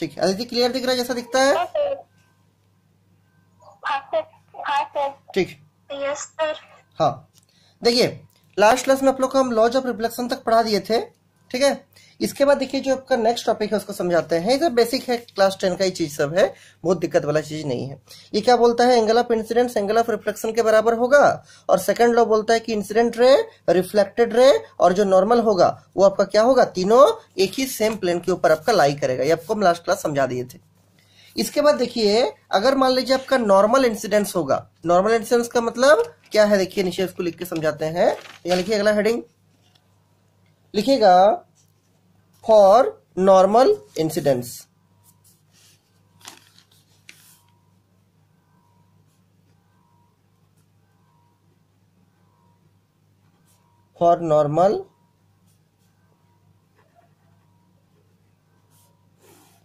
ठीक है अदिति, क्लियर दिख रहा है जैसा दिखता है? हाँ सर। ठीक। Yes sir. हाँ देखिए, लास्ट क्लास में आप लोग को हम लॉज ऑफ रिफ्लेक्शन तक पढ़ा दिए थे, ठीक है। इसके बाद देखिए जो आपका नेक्स्ट टॉपिक है उसको समझाते हैं। इधर बेसिक है, क्लास 10 का ही चीज सब है, बहुत दिक्कत वाला चीज नहीं है। ये क्या बोलता है, angle of incidence angle of reflection के बराबर होगा। और सेकंड लॉ बोलता है कि इंसिडेंट रे, रिफ्लेक्टेड रे और जो नॉर्मल होगा वो आपका क्या होगा, तीनों एक ही सेम प्लेन के ऊपर आपका लाई करेगा। ये आपको हम लास्ट क्लास समझा दिए थे। इसके बाद देखिए, अगर मान लीजिए आपका नॉर्मल इंसिडेंस होगा, नॉर्मल इंसिडेंस का मतलब क्या है, देखिए नीचे इसको लिख के समझाते हैं। यहाँ लिखिए, अगला हेडिंग लिखिएगा, for normal incidence. For normal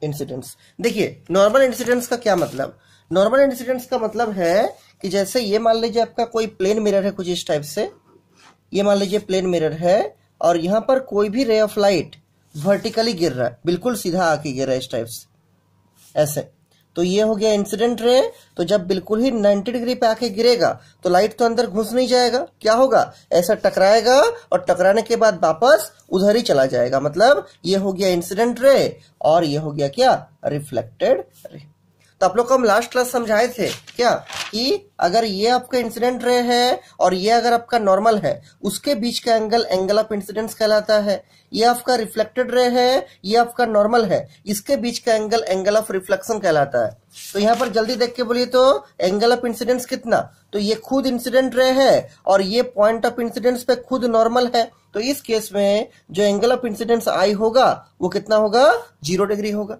incidence. देखिए नॉर्मल इंसिडेंस का क्या मतलब, नॉर्मल इंसिडेंस का मतलब है कि जैसे ये मान लीजिए आपका कोई प्लेन मिरर है कुछ इस टाइप से, ये मान लीजिए प्लेन मिरर है और यहां पर कोई भी रे ऑफ लाइट वर्टिकली गिर रहा है, बिल्कुल सीधा आके गिर रहा है इस टाइप से, ऐसे, तो ये हो गया इंसिडेंट रे। तो जब बिल्कुल ही 90 डिग्री पे आके गिरेगा तो लाइट तो अंदर घुस नहीं जाएगा, क्या होगा, ऐसा टकराएगा और टकराने के बाद वापस उधर ही चला जाएगा, मतलब ये हो गया इंसिडेंट रे और ये हो गया क्या, रिफ्लेक्टेड रे। तो आप लोग को हम लास्ट क्लास समझाए थे क्या, कि अगर ये आपका इंसिडेंट रे है और ये अगर आपका नॉर्मल है, उसके बीच का एंगल एंगल ऑफ इंसिडेंस कहलाता है। ये आपका रिफ्लेक्टेड रे है, ये आपका नॉर्मल है, इसके बीच का एंगल एंगल ऑफ रिफ्लेक्शन कहलाता है। तो यहाँ पर जल्दी देख के बोलिए तो एंगल ऑफ इंसिडेंस कितना, तो ये खुद इंसिडेंट रे है और ये पॉइंट ऑफ इंसिडेंस पे खुद नॉर्मल है। तो इस केस में जो एंगल ऑफ इंसिडेंस आई होगा वो कितना होगा, 0 डिग्री होगा।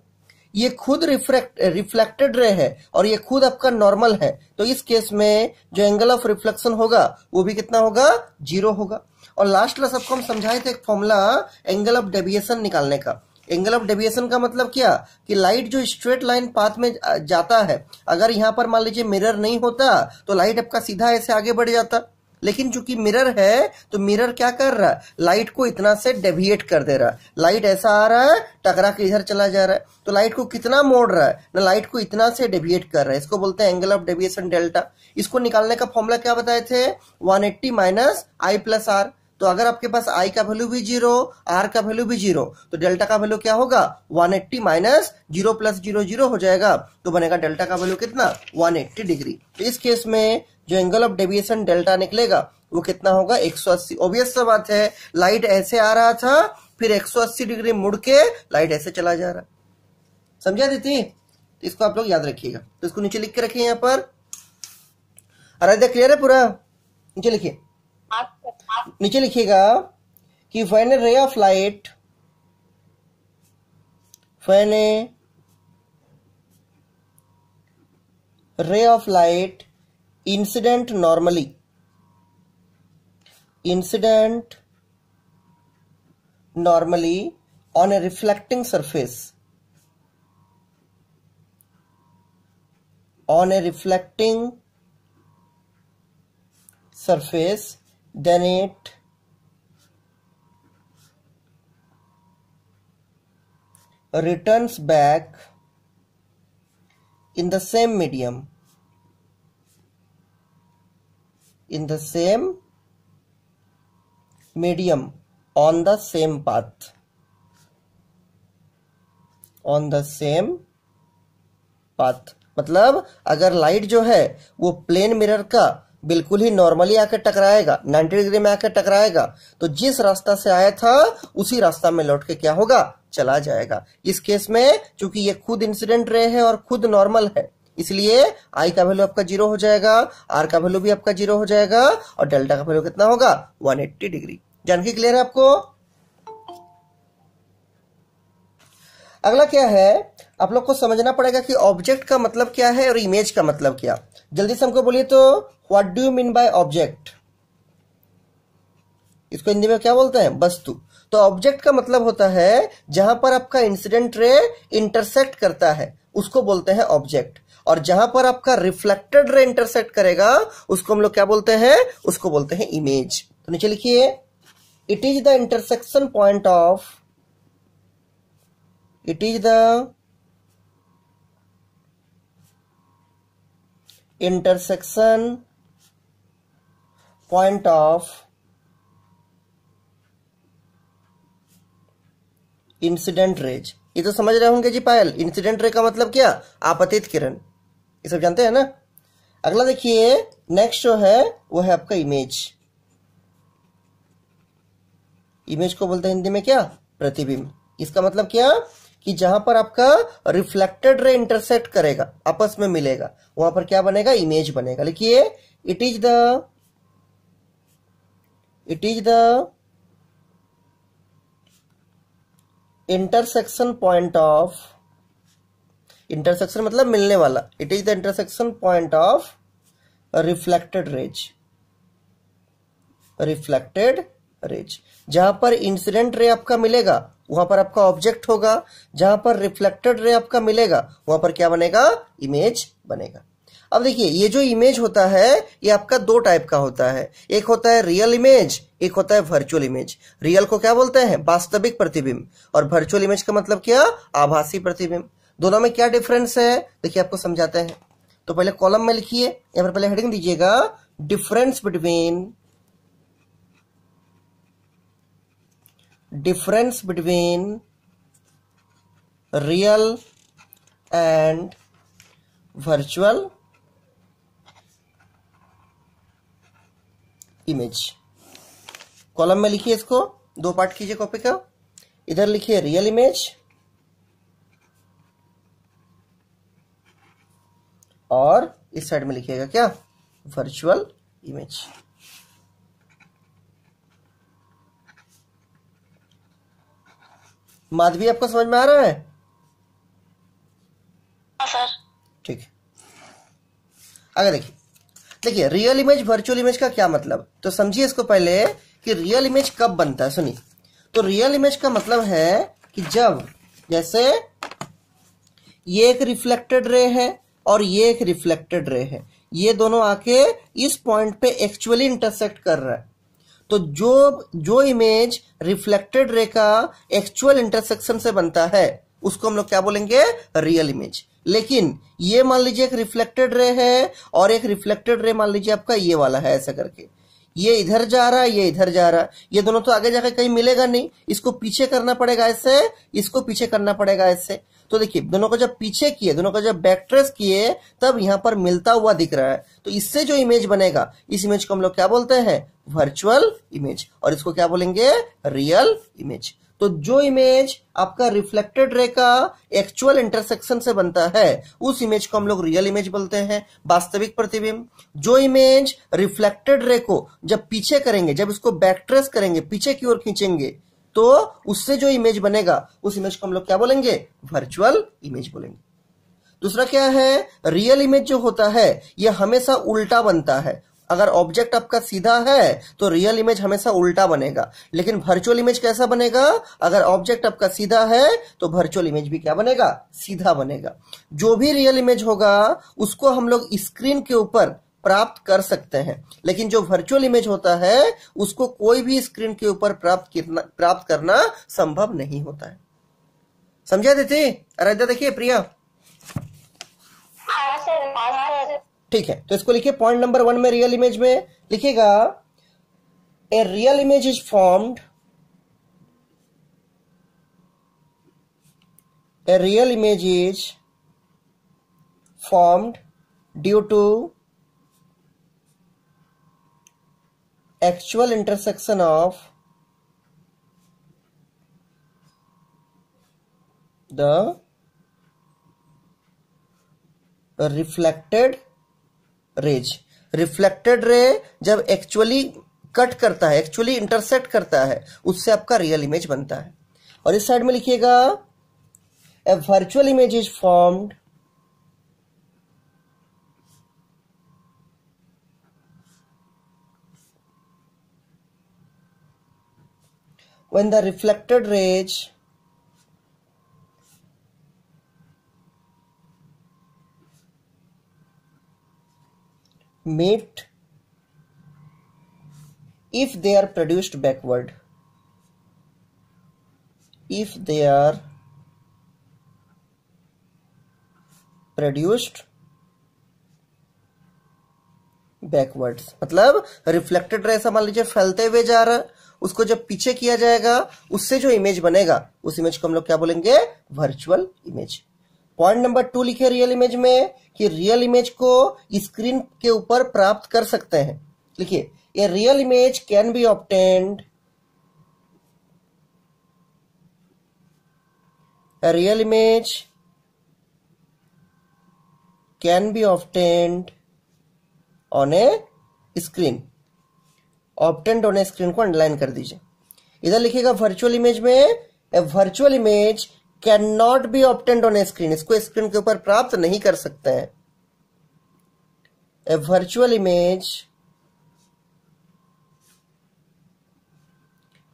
ये खुद रिफ्लेक्टेड रे है और ये खुद आपका नॉर्मल है, तो इस केस में जो एंगल ऑफ रिफ्लेक्शन होगा वो भी कितना होगा, 0 होगा। और लास्ट क्लास आपको हम समझाए थे एक फॉर्मूला एंगल ऑफ डेविएशन निकालने का। एंगल ऑफ डेविएशन का मतलब क्या, कि लाइट जो स्ट्रेट लाइन पाथ में जाता है, अगर यहाँ पर मान लीजिए मिरर नहीं होता तो लाइट आपका सीधा ऐसे आगे बढ़ जाता, लेकिन चूंकि मिरर है तो मिरर क्या कर रहा है, लाइट को इतना से डेविएट कर दे रहा है। लाइट ऐसा आ रहा है, टकरा के इधर चला जा रहा है, तो लाइट को कितना मोड़ रहा है ना, लाइट को इतना से डेविएट कर रहा है। इसको बोलते हैं एंगल ऑफ डेविएशन डेल्टा। इसको निकालने का फॉर्मूला क्या बताए थे, 180 माइनस आई प्लस आर। तो अगर आपके पास आई का वैल्यू भी 0, आर का वैल्यू भी 0, तो डेल्टा का वैल्यू क्या होगा, 180 माइनस 0 प्लस 0 0 हो जाएगा, तो बनेगा डेल्टा का वैल्यू कितना, 180 डिग्री। तो इस केस में जो एंगल ऑफ डेविएशन डेल्टा निकलेगा वो कितना होगा, 180। ऑब्वियस सा बात है, लाइट ऐसे आ रहा था, फिर 180 डिग्री मुड़ के लाइट ऐसे चला जा रहा है। समझा दीदी? तो इसको आप लोग याद रखिएगा, तो इसको नीचे लिख के रखिए यहाँ पर। अरे क्लियर है पूरा? नीचे लिखिए, नीचे लिखिएगा कि when A ray of light, when A ray of light incident normally on a reflecting surface, then it returns back in the same medium, on the same path, मतलब अगर लाइट जो है वो प्लेन मिरर का बिल्कुल ही normally आकर टकराएगा, 90 degree में आकर टकराएगा, तो जिस रास्ता से आया था उसी रास्ता में लौट के क्या होगा, चला जाएगा। इस केस में चूंकि ये खुद इंसिडेंट रे है और खुद नॉर्मल है, इसलिए आई का वैल्यू आपका 0 हो जाएगा, आर का वैल्यू भी आपका 0 हो जाएगा और डेल्टा का वैल्यू कितना होगा, 180 डिग्री। जानकारी क्लियर है आपको? अगला क्या है, आप लोग को समझना पड़ेगा कि ऑब्जेक्ट का मतलब क्या है और इमेज का मतलब क्या। जल्दी से हमको बोलिए तो, what do you mean by object? इसको हिंदी में क्या बोलते हैं, वस्तु। तो ऑब्जेक्ट का मतलब होता है जहां पर आपका इंसिडेंट रे इंटरसेक्ट करता है उसको बोलते हैं ऑब्जेक्ट, और जहां पर आपका रिफ्लेक्टेड रे इंटरसेक्ट करेगा उसको हम लोग क्या बोलते हैं, उसको बोलते हैं इमेज। तो नीचे लिखिए, it is the intersection point of, it is the intersection point of incident raise. ये तो समझ रहे होंगे जी पायल, इंसिडेंट रे का मतलब क्या, आपतित किरण, ये सब जानते हैं ना। अगला देखिए नेक्स्ट जो है वो है आपका इमेज। इमेज को बोलते हैं हिंदी में क्या, प्रतिबिंब। इसका मतलब क्या कि जहां पर आपका रिफ्लेक्टेड रे इंटरसेक्ट करेगा, आपस में मिलेगा, वहां पर क्या बनेगा, इमेज बनेगा। लिखिए it is the intersection point of, intersection मतलब मिलने वाला, it is the intersection point of reflected raise. जहां पर इंसिडेंट रे आपका मिलेगा वहां पर आपका ऑब्जेक्ट होगा, जहां पर रिफ्लेक्टेड रे आपका मिलेगा वहां पर क्या बनेगा, इमेज बनेगा। अब देखिए ये जो इमेज होता है ये आपका दो टाइप का होता है, एक होता है रियल इमेज, एक होता है वर्चुअल इमेज। रियल को क्या बोलते हैं, वास्तविक प्रतिबिंब, और वर्चुअल इमेज का मतलब क्या, आभासी प्रतिबिंब। दोनों में क्या डिफरेंस है देखिए आपको समझाते हैं। तो पहले कॉलम में लिखिए, यहां पर पहले हेडिंग दीजिएगा difference between real and virtual image. Column में लिखिए, इसको दो पार्ट कीजिए कॉपी का, इधर लिखिए रियल इमेज और इस साइड में लिखिएगा क्या, वर्चुअल इमेज। माधवी आपको समझ में आ रहा है, सर। ठीक है। आगे देखिए रियल इमेज वर्चुअल इमेज का क्या मतलब, तो समझिए इसको पहले कि रियल इमेज कब बनता है। सुनिए, तो रियल इमेज का मतलब है कि जब, जैसे ये एक रिफ्लेक्टेड रे है और ये एक रिफ्लेक्टेड रे है, ये दोनों आके इस पॉइंट पे एक्चुअली इंटरसेक्ट कर रहा है, तो जो इमेज रिफ्लेक्टेड रे का एक्चुअल इंटरसेक्शन से बनता है उसको हम लोग क्या बोलेंगे, रियल इमेज। लेकिन ये मान लीजिए एक रिफ्लेक्टेड रे है और एक रिफ्लेक्टेड रे मान लीजिए आपका ये वाला है, ऐसा करके ये इधर जा रहा है, ये इधर जा रहा है, ये दोनों तो आगे जाकर कहीं मिलेगा नहीं, इसको पीछे करना पड़ेगा ऐसे, इसको पीछे करना पड़ेगा ऐसे। तो देखिए दोनों को जब पीछे किए, दोनों को जब बैक ट्रेस किए, तब यहां पर मिलता हुआ दिख रहा है, तो इससे जो इमेज बनेगा इस इमेज को हम लोग क्या बोलते हैं, वर्चुअल इमेज, और इसको क्या बोलेंगे, रियल इमेज। तो जो इमेज आपका रिफ्लेक्टेड रे का एक्चुअल इंटरसेक्शन से बनता है उस इमेज को हम लोग रियल इमेज बोलते हैं, वास्तविक प्रतिबिंब। जो इमेज रिफ्लेक्टेड रे को जब पीछे करेंगे, जब इसको बैक ट्रेस करेंगे, पीछे की ओर खींचेंगे, तो उससे जो इमेज बनेगा उस इमेज को हम लोग क्या बोलेंगे, वर्चुअल इमेज बोलेंगे। दूसरा क्या है, रियल इमेज जो होता है यह हमेशा उल्टा बनता है। अगर ऑब्जेक्ट आपका सीधा है तो रियल इमेज हमेशा उल्टा बनेगा, लेकिन वर्चुअल इमेज कैसा बनेगा, अगर ऑब्जेक्ट आपका सीधा है तो वर्चुअल इमेज भी क्या बनेगा, सीधा बनेगा। जो भी रियल इमेज होगा उसको हम लोग स्क्रीन के ऊपर प्राप्त कर सकते हैं, लेकिन जो वर्चुअल इमेज होता है उसको कोई भी स्क्रीन के ऊपर प्राप्त करना संभव नहीं होता है। समझा देते, अरे इधर देखिए प्रिया, हाँ सर, हाँ सर। ठीक है। तो इसको लिखिए पॉइंट नंबर 1 में, रियल इमेज में लिखिएगा, a real image is formed, a real image is formed due to actual intersection of the reflected rays. Reflected ray जब एक्चुअली कट करता है, एक्चुअली इंटरसेक्ट करता है, उससे आपका रियल इमेज बनता है। और इस साइड में लिखिएगा, a virtual image is formed when the reflected rays meet if they are produced backward, if they are produced backwards, मतलब रिफ्लेक्टेड रे ऐसा मान लीजिए फैलते हुए जा रहा है, उसको जब पीछे किया जाएगा उससे जो इमेज बनेगा उस इमेज को हम लोग क्या बोलेंगे, वर्चुअल इमेज। पॉइंट नंबर 2 लिखे रियल इमेज में कि रियल इमेज को स्क्रीन के ऊपर प्राप्त कर सकते हैं। लिखिए, ए real image can be obtained, a real image can be obtained on a screen। obtained on a screen को अंडरलाइन कर दीजिए। इधर लिखिएगा वर्चुअल इमेज में, a virtual image can not be obtained on a screen, इसको screen के ऊपर प्राप्त नहीं कर सकते हैं। A virtual image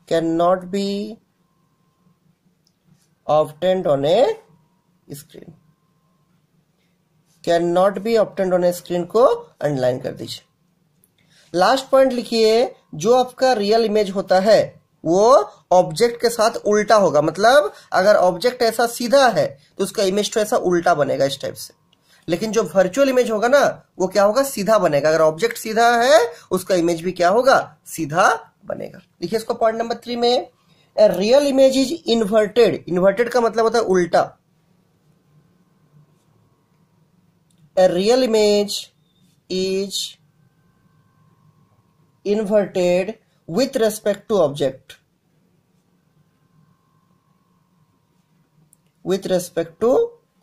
can not be obtained on a screen, can not be obtained on a screen को अंडरलाइन कर दीजिए। लास्ट पॉइंट लिखिए, जो आपका रियल इमेज होता है वो ऑब्जेक्ट के साथ उल्टा होगा, मतलब अगर ऑब्जेक्ट ऐसा सीधा है तो उसका इमेज तो ऐसा उल्टा बनेगा इस टाइप से, लेकिन जो वर्चुअल इमेज होगा ना वो क्या होगा, सीधा बनेगा। अगर ऑब्जेक्ट सीधा है उसका इमेज भी क्या होगा, सीधा बनेगा। देखिए इसको पॉइंट नंबर 3 में, A real image is inverted, inverted का मतलब होता है उल्टा। A real image is inverted with respect to object, with respect to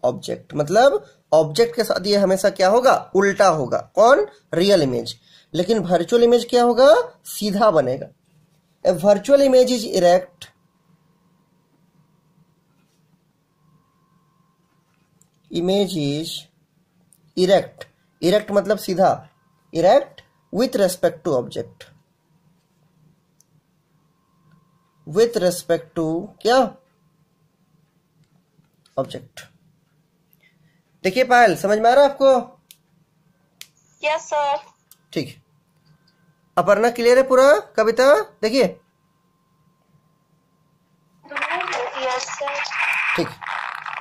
object, मतलब ऑब्जेक्ट के साथ ये हमेशा क्या होगा, उल्टा होगा। कौन, रियल इमेज। लेकिन वर्चुअल इमेज क्या होगा, सीधा बनेगा। A virtual image is erect, image is erect, erect मतलब सीधा, erect with respect to object, with respect to क्या, ऑब्जेक्ट। देखिए पायल, समझ में आ रहा है आपको? Yes sir. ठीक है। अपर्णा क्लियर है पूरा? कविता देखिए। Yes sir. ठीक,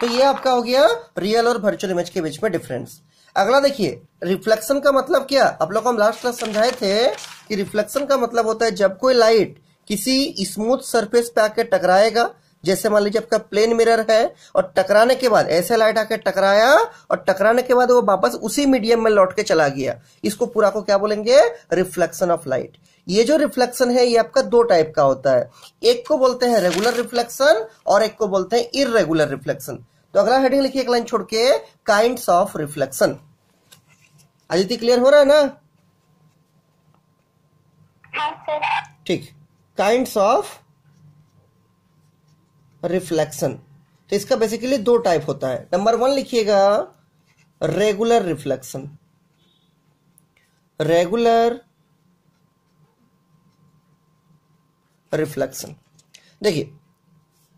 तो ये आपका हो गया रियल और वर्चुअल इमेज के बीच में डिफरेंस। अगला देखिए, रिफ्लेक्शन का मतलब क्या, आप लोग को हम लास्ट क्लास समझाए थे कि रिफ्लेक्शन का मतलब होता है जब कोई लाइट किसी स्मूथ सरफेस पे आके टकराएगा, जैसे मान लीजिए आपका प्लेन मिरर है और टकराने के बाद ऐसे लाइट आके टकराया और टकराने के बाद वो वापस उसी मीडियम में लौट के चला गया, इसको पूरा को क्या बोलेंगे, रिफ्लेक्शन ऑफ लाइट। ये जो रिफ्लेक्शन है ये आपका दो टाइप का होता है, एक को बोलते हैं रेगुलर रिफ्लेक्शन और एक को बोलते हैं इररेगुलर रिफ्लेक्शन। तो अगला हेडिंग लिखिए एक लाइन छोड़ के, kinds of reflection. Aditya clear हो रहा है ना? हाँ सर। ठीक, काइंड्स ऑफ रिफ्लेक्शन। तो इसका बेसिकली दो टाइप होता है। नंबर 1 लिखिएगा रेगुलर रिफ्लेक्शन, रेगुलर रिफ्लेक्शन। देखिए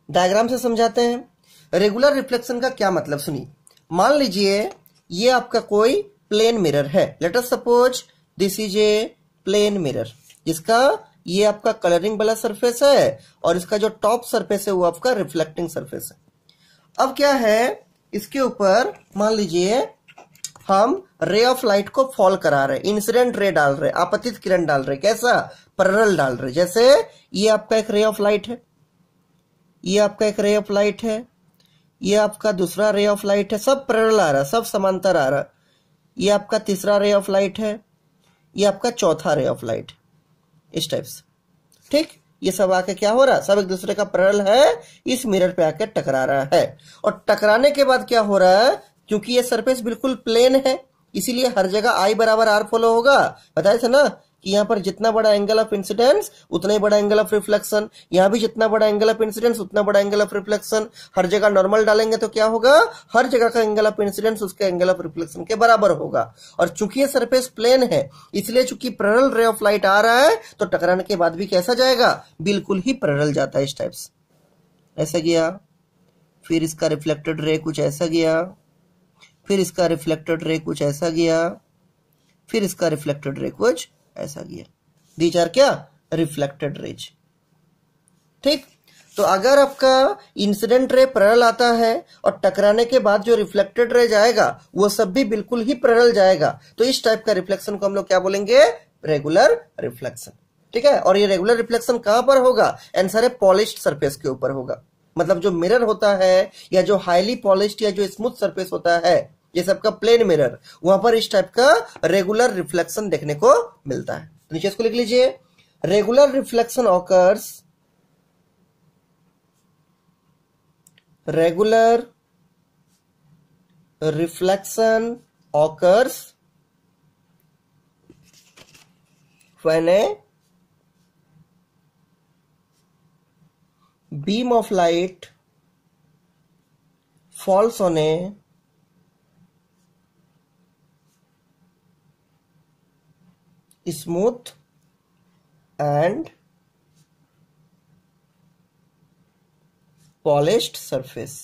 डायग्राम से समझाते हैं। रेगुलर रिफ्लेक्शन का क्या मतलब सुनिए। मान लीजिए ये आपका कोई प्लेन मिरर है, let us suppose this is a plane mirror, जिसका ये आपका कलरिंग वाला सरफेस है और इसका जो टॉप सरफेस है वो आपका रिफ्लेक्टिंग सरफेस है। अब क्या है, इसके ऊपर मान लीजिए हम रे ऑफ लाइट को फॉल करा रहे, इंसिडेंट रे डाल रहे, आपतित किरण डाल रहे, कैसा, पैरेलल डाल रहे। जैसे ये आपका एक रे ऑफ लाइट है, ये आपका एक रे ऑफ लाइट है, ये आपका दूसरा रे ऑफ लाइट है, सब पैरेलल आ रहा, सब समांतर आ रहा। ये आपका तीसरा रे ऑफ लाइट है, ये आपका चौथा रे ऑफ लाइट, इस टाइप से। ठीक, ये सब आके क्या हो रहा, सब एक दूसरे का पैरेलल है, इस मिरर पे आके टकरा रहा है। और टकराने के बाद क्या हो रहा है, क्योंकि ये सरफेस बिल्कुल प्लेन है इसीलिए हर जगह आई बराबर आर फॉलो होगा। बताए थे ना कि यहाँ पर जितना बड़ा एंगल ऑफ इंसिडेंस उतना ही बड़ा एंगल ऑफ रिफ्लेक्शन, यहाँ भी जितना बड़ा एंगल ऑफ इंसिडेंस उतना बड़ा एंगल ऑफ रिफ्लेक्शन। हर जगह नॉर्मल डालेंगे तो क्या होगा, हर जगह का एंगल ऑफ इंसिडेंस उसके एंगल ऑफ रिफ्लेक्शन के बराबर होगा। और चूंकि ये सरफेस प्लेन है इसलिए चूंकि पैरेलल रे ऑफ लाइट आ रहा है तो टकराने के बाद भी कैसा जाएगा, बिल्कुल ही पैरेलल जाता है, इस टाइप से। ऐसा गया, फिर इसका रिफ्लेक्टेड रे कुछ ऐसा गया, फिर इसका रिफ्लेक्टेड रे कुछ ऐसा गया, फिर इसका रिफ्लेक्टेड रे कुछ ऐसा गया। दीज आर क्या, रिफ्लेक्टेड रेज। ठीक, तो अगर आपका इंसिडेंट रे पैरेलल आता है और टकराने के बाद जो रिफ्लेक्टेड रे जाएगा वो सब भी बिल्कुल ही पैरेलल जाएगा, तो इस टाइप का रिफ्लेक्शन को हम लोग क्या बोलेंगे? Regular reflection. ठीक है, और ये रेगुलर रिफ्लेक्शन कहां पर होगा? आंसर है पॉलिश्ड सरफेस के ऊपर होगा। मतलब जो मिरर होता है या जो हाईली पॉलिश्ड या जो स्मूथ सरफेस होता है, ये सबका प्लेन मिरर, वहां पर इस टाइप का रेगुलर रिफ्लेक्शन देखने को मिलता है। तो नीचे इसको लिख लीजिए, regular reflection occurs, regular reflection occurs when a beam of light falls on a smooth and polished surface।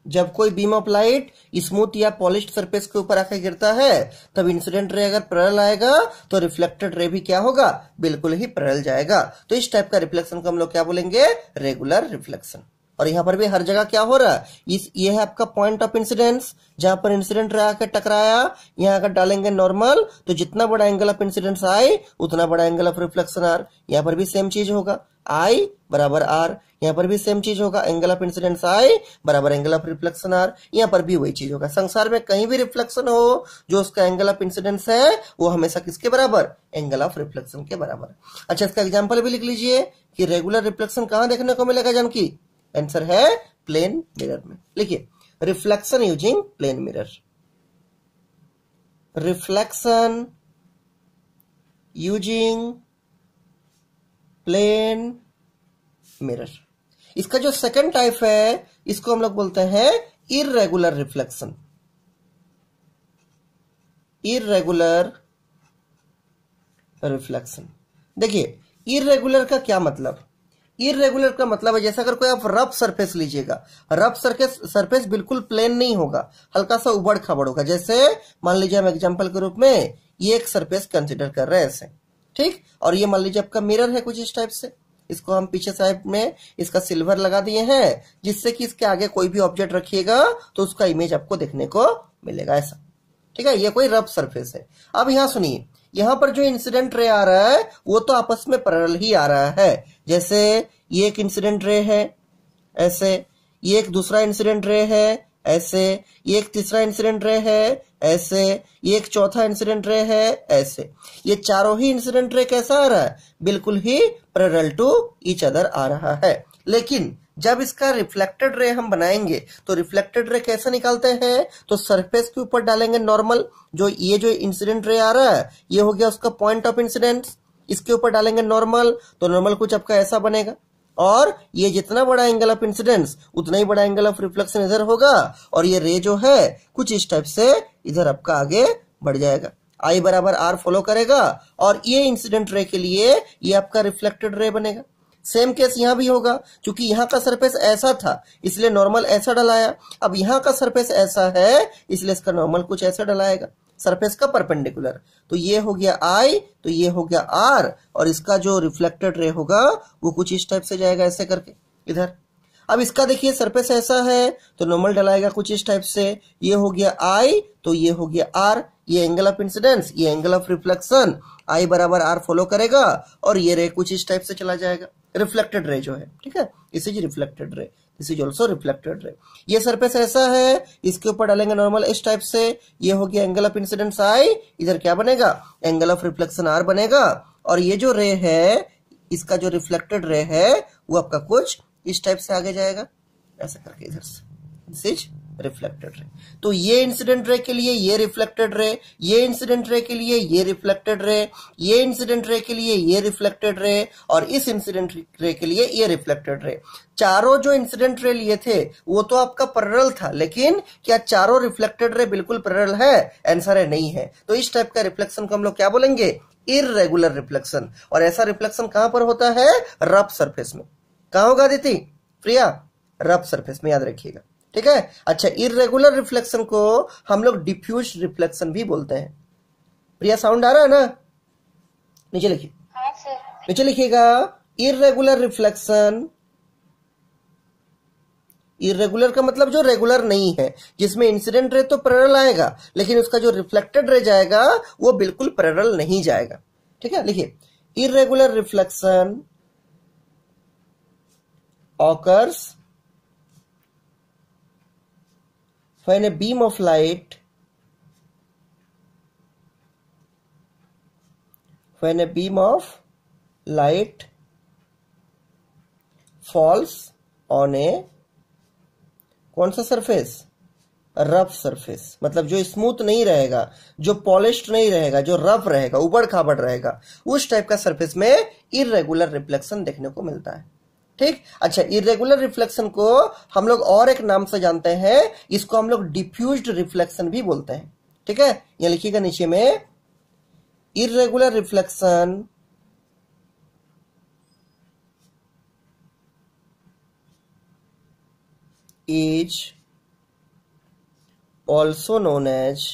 जब कोई बीम ऑफ लाइट स्मूथ या पॉलिश्ड सरफेस के ऊपर आकर गिरता है, तब इंसिडेंट रे अगर पैरेलल आएगा तो रिफ्लेक्टेड रे भी क्या होगा? बिल्कुल ही पैरेलल जाएगा। तो इस टाइप का रिफ्लेक्शन को हम लोग क्या बोलेंगे? Regular reflection. और यहां पर भी हर जगह क्या हो रहा है? ये है आपका पॉइंट ऑफ इंसिडेंस, जहां पर इंसिडेंट रे आकर टकराया, यहां अगर डालेंगे नॉर्मल तो जितना बड़ा एंगल ऑफ इंसिडेंस आए उतना बड़ा एंगल ऑफ रिफ्लेक्शन आर। यहां पर भी सेम चीज होगा, आई बराबर आर। यहां पर भी सेम चीज होगा, एंगल ऑफ इंसिडेंस आई बराबर एंगल ऑफ रिफ्लेक्शन आर। यहां पर भी वही चीज होगा। संसार में कहीं भी रिफ्लेक्शन हो, जो उसका एंगल ऑफ इंसिडेंस है वो हमेशा किसके बराबर? एंगल ऑफ रिफ्लेक्शन के बराबर। अच्छा, इसका एग्जांपल भी लिख लीजिए कि रेगुलर रिफ्लेक्शन कहां देखने को मिलेगा जानकी? आंसर है प्लेन मिरर में। लिखिए, reflection using plane mirror, reflection using plane mirror. इसका जो सेकंड टाइप है इसको हम लोग बोलते हैं इररेगुलर रिफ्लेक्शन। इररेगुलर रिफ्लेक्शन, देखिए इररेगुलर का क्या मतलब? इररेगुलर का मतलब है जैसे अगर कोई आप रफ सरफेस लीजिएगा, रफ सरफेस बिल्कुल प्लेन नहीं होगा, हल्का सा उबड़ खाबड़ होगा। जैसे मान लीजिए हम एग्जांपल के रूप में ये एक सरफेस कंसिडर कर रहे हैं ऐसे, ठीक, और ये मान लीजिए आपका मिरर है कुछ इस टाइप से। इसको हम पीछे साइड में इसका सिल्वर लगा दिए हैं, जिससे कि इसके आगे कोई भी ऑब्जेक्ट रखिएगा तो उसका इमेज आपको देखने को मिलेगा ऐसा। ठीक है, ये कोई रफ सरफेस है। अब यहां सुनिए, यहां पर जो इंसिडेंट रे आ रहा है वो तो आपस में पैरेलल ही आ रहा है। जैसे ये एक इंसिडेंट रे है ऐसे, ये एक दूसरा इंसिडेंट रे है ऐसे, ये एक तीसरा इंसिडेंट रे है ऐसे, ये एक चौथा इंसिडेंट रे है ऐसे। ये चारों ही इंसिडेंट रे कैसा आ रहा है? बिल्कुल ही पैरेलल टू ईच अदर आ रहा है। लेकिन जब इसका रिफ्लेक्टेड रे हम बनाएंगे तो रिफ्लेक्टेड रे कैसे निकालते हैं? तो सरफेस के ऊपर डालेंगे नॉर्मल, जो ये जो इंसिडेंट रे आ रहा है ये हो गया उसका पॉइंट ऑफ इंसिडेंस, इसके ऊपर डालेंगे नॉर्मल, तो नॉर्मल कुछ आपका ऐसा बनेगा, और ये जितना बड़ा एंगल ऑफ इंसिडेंस उतना ही बड़ा एंगल ऑफ रिफ्लेक्शन इधर होगा, और ये रे जो है कुछ इस टाइप से इधर आपका आगे बढ़ जाएगा, आई बराबर आर फॉलो करेगा, और ये इंसिडेंट रे के लिए ये आपका रिफ्लेक्टेड रे बनेगा। सेम केस यहां भी होगा, क्योंकि यहां का सरफेस ऐसा था इसलिए नॉर्मल ऐसा डलाया, अब यहां का सरफेस ऐसा है इसलिए इसका नॉर्मल कुछ ऐसा डलाएगा, सरफेस का परपेंडिकुलर। तो ये हो गया आई, तो ये हो गया आर, और इसका जो रिफ्लेक्टेड रे होगा वो कुछ इस टाइप से जाएगा ऐसे करके इधर। अब इसका देखिए सरफेस ऐसा है तो नॉर्मल डलाएगा कुछ इस टाइप से, ये हो गया आई, तो ये हो गया आर, ये एंगल ऑफ इंसिडेंस, ये एंगल ऑफ रिफ्लेक्शन, आई बराबर आर फॉलो करेगा, और ये रे कुछ इस टाइप से चला जाएगा, रिफ्लेक्टेड रे जो है। ठीक है, इस is reflected ray, this is also reflected ray. ये सरफेस ऐसा है, इसके ऊपर डालेंगे नॉर्मल इस टाइप से, ये हो गया एंगल ऑफ इंसिडेंस आई, इधर क्या बनेगा? एंगल ऑफ रिफ्लेक्शन आर बनेगा, और ये जो रे है इसका जो रिफ्लेक्टेड रे है वो आपका कुछ इस टाइप से आगे जाएगा ऐसा करके इधर से, दिस इज रिफ्लेक्टेड रे। तो ये इंसिडेंट रे के लिए ये रिफ्लेक्टेड रे, ये इंसिडेंट रे के लिए ये रिफ्लेक्टेड रे, ये इंसिडेंट रे के लिए ये रिफ्लेक्टेड रे, और इस इंसिडेंट रे के लिए ये रिफ्लेक्टेड रे। चारों जो इंसिडेंट रे लिए थे वो तो आपका पैरेलल था, लेकिन क्या चारों रिफ्लेक्टेड रे बिल्कुल पैरेलल है? आंसर है नहीं है। तो इस टाइप का रिफ्लेक्शन को हम लोग क्या बोलेंगे? Irregular reflection. और ऐसा रिफ्लेक्शन कहां पर होता है? रफ सरफेस में। कहां होगा दीदी? प्रिया, रफ सरफेस में, याद रखिएगा। ठीक है, अच्छा, इररेगुलर रिफ्लेक्शन को हम लोग डिफ्यूज रिफ्लेक्शन भी बोलते हैं। प्रिया, साउंड आ रहा है ना? नीचे लिखिए, हाँ सर। नीचे लिखिएगा, इररेगुलर रिफ्लेक्शन इरेगुलर का मतलब जो रेगुलर नहीं है, जिसमें इंसिडेंट रे तो पैरेलल आएगा, लेकिन उसका जो रिफ्लेक्टेड रे जाएगा वो बिल्कुल पैरेलल नहीं जाएगा। ठीक है, लिखिए irregular reflection occurs when a beam of light falls on a कौन सा सरफेस, रफ सरफेस, मतलब जो स्मूथ नहीं रहेगा, जो पॉलिश्ड नहीं रहेगा, जो रफ रहेगा, उबड़ खाबड़ रहेगा, उस टाइप का सरफेस में इरेगुलर रिफ्लेक्शन देखने को मिलता है। ठीक, अच्छा, इरेगुलर रिफ्लेक्शन को हम लोग और एक नाम से जानते हैं, इसको हम लोग डिफ्यूज्ड रिफ्लेक्शन भी बोलते हैं। ठीक है, यहां लिखिएगा नीचे में, irregular reflection is also known as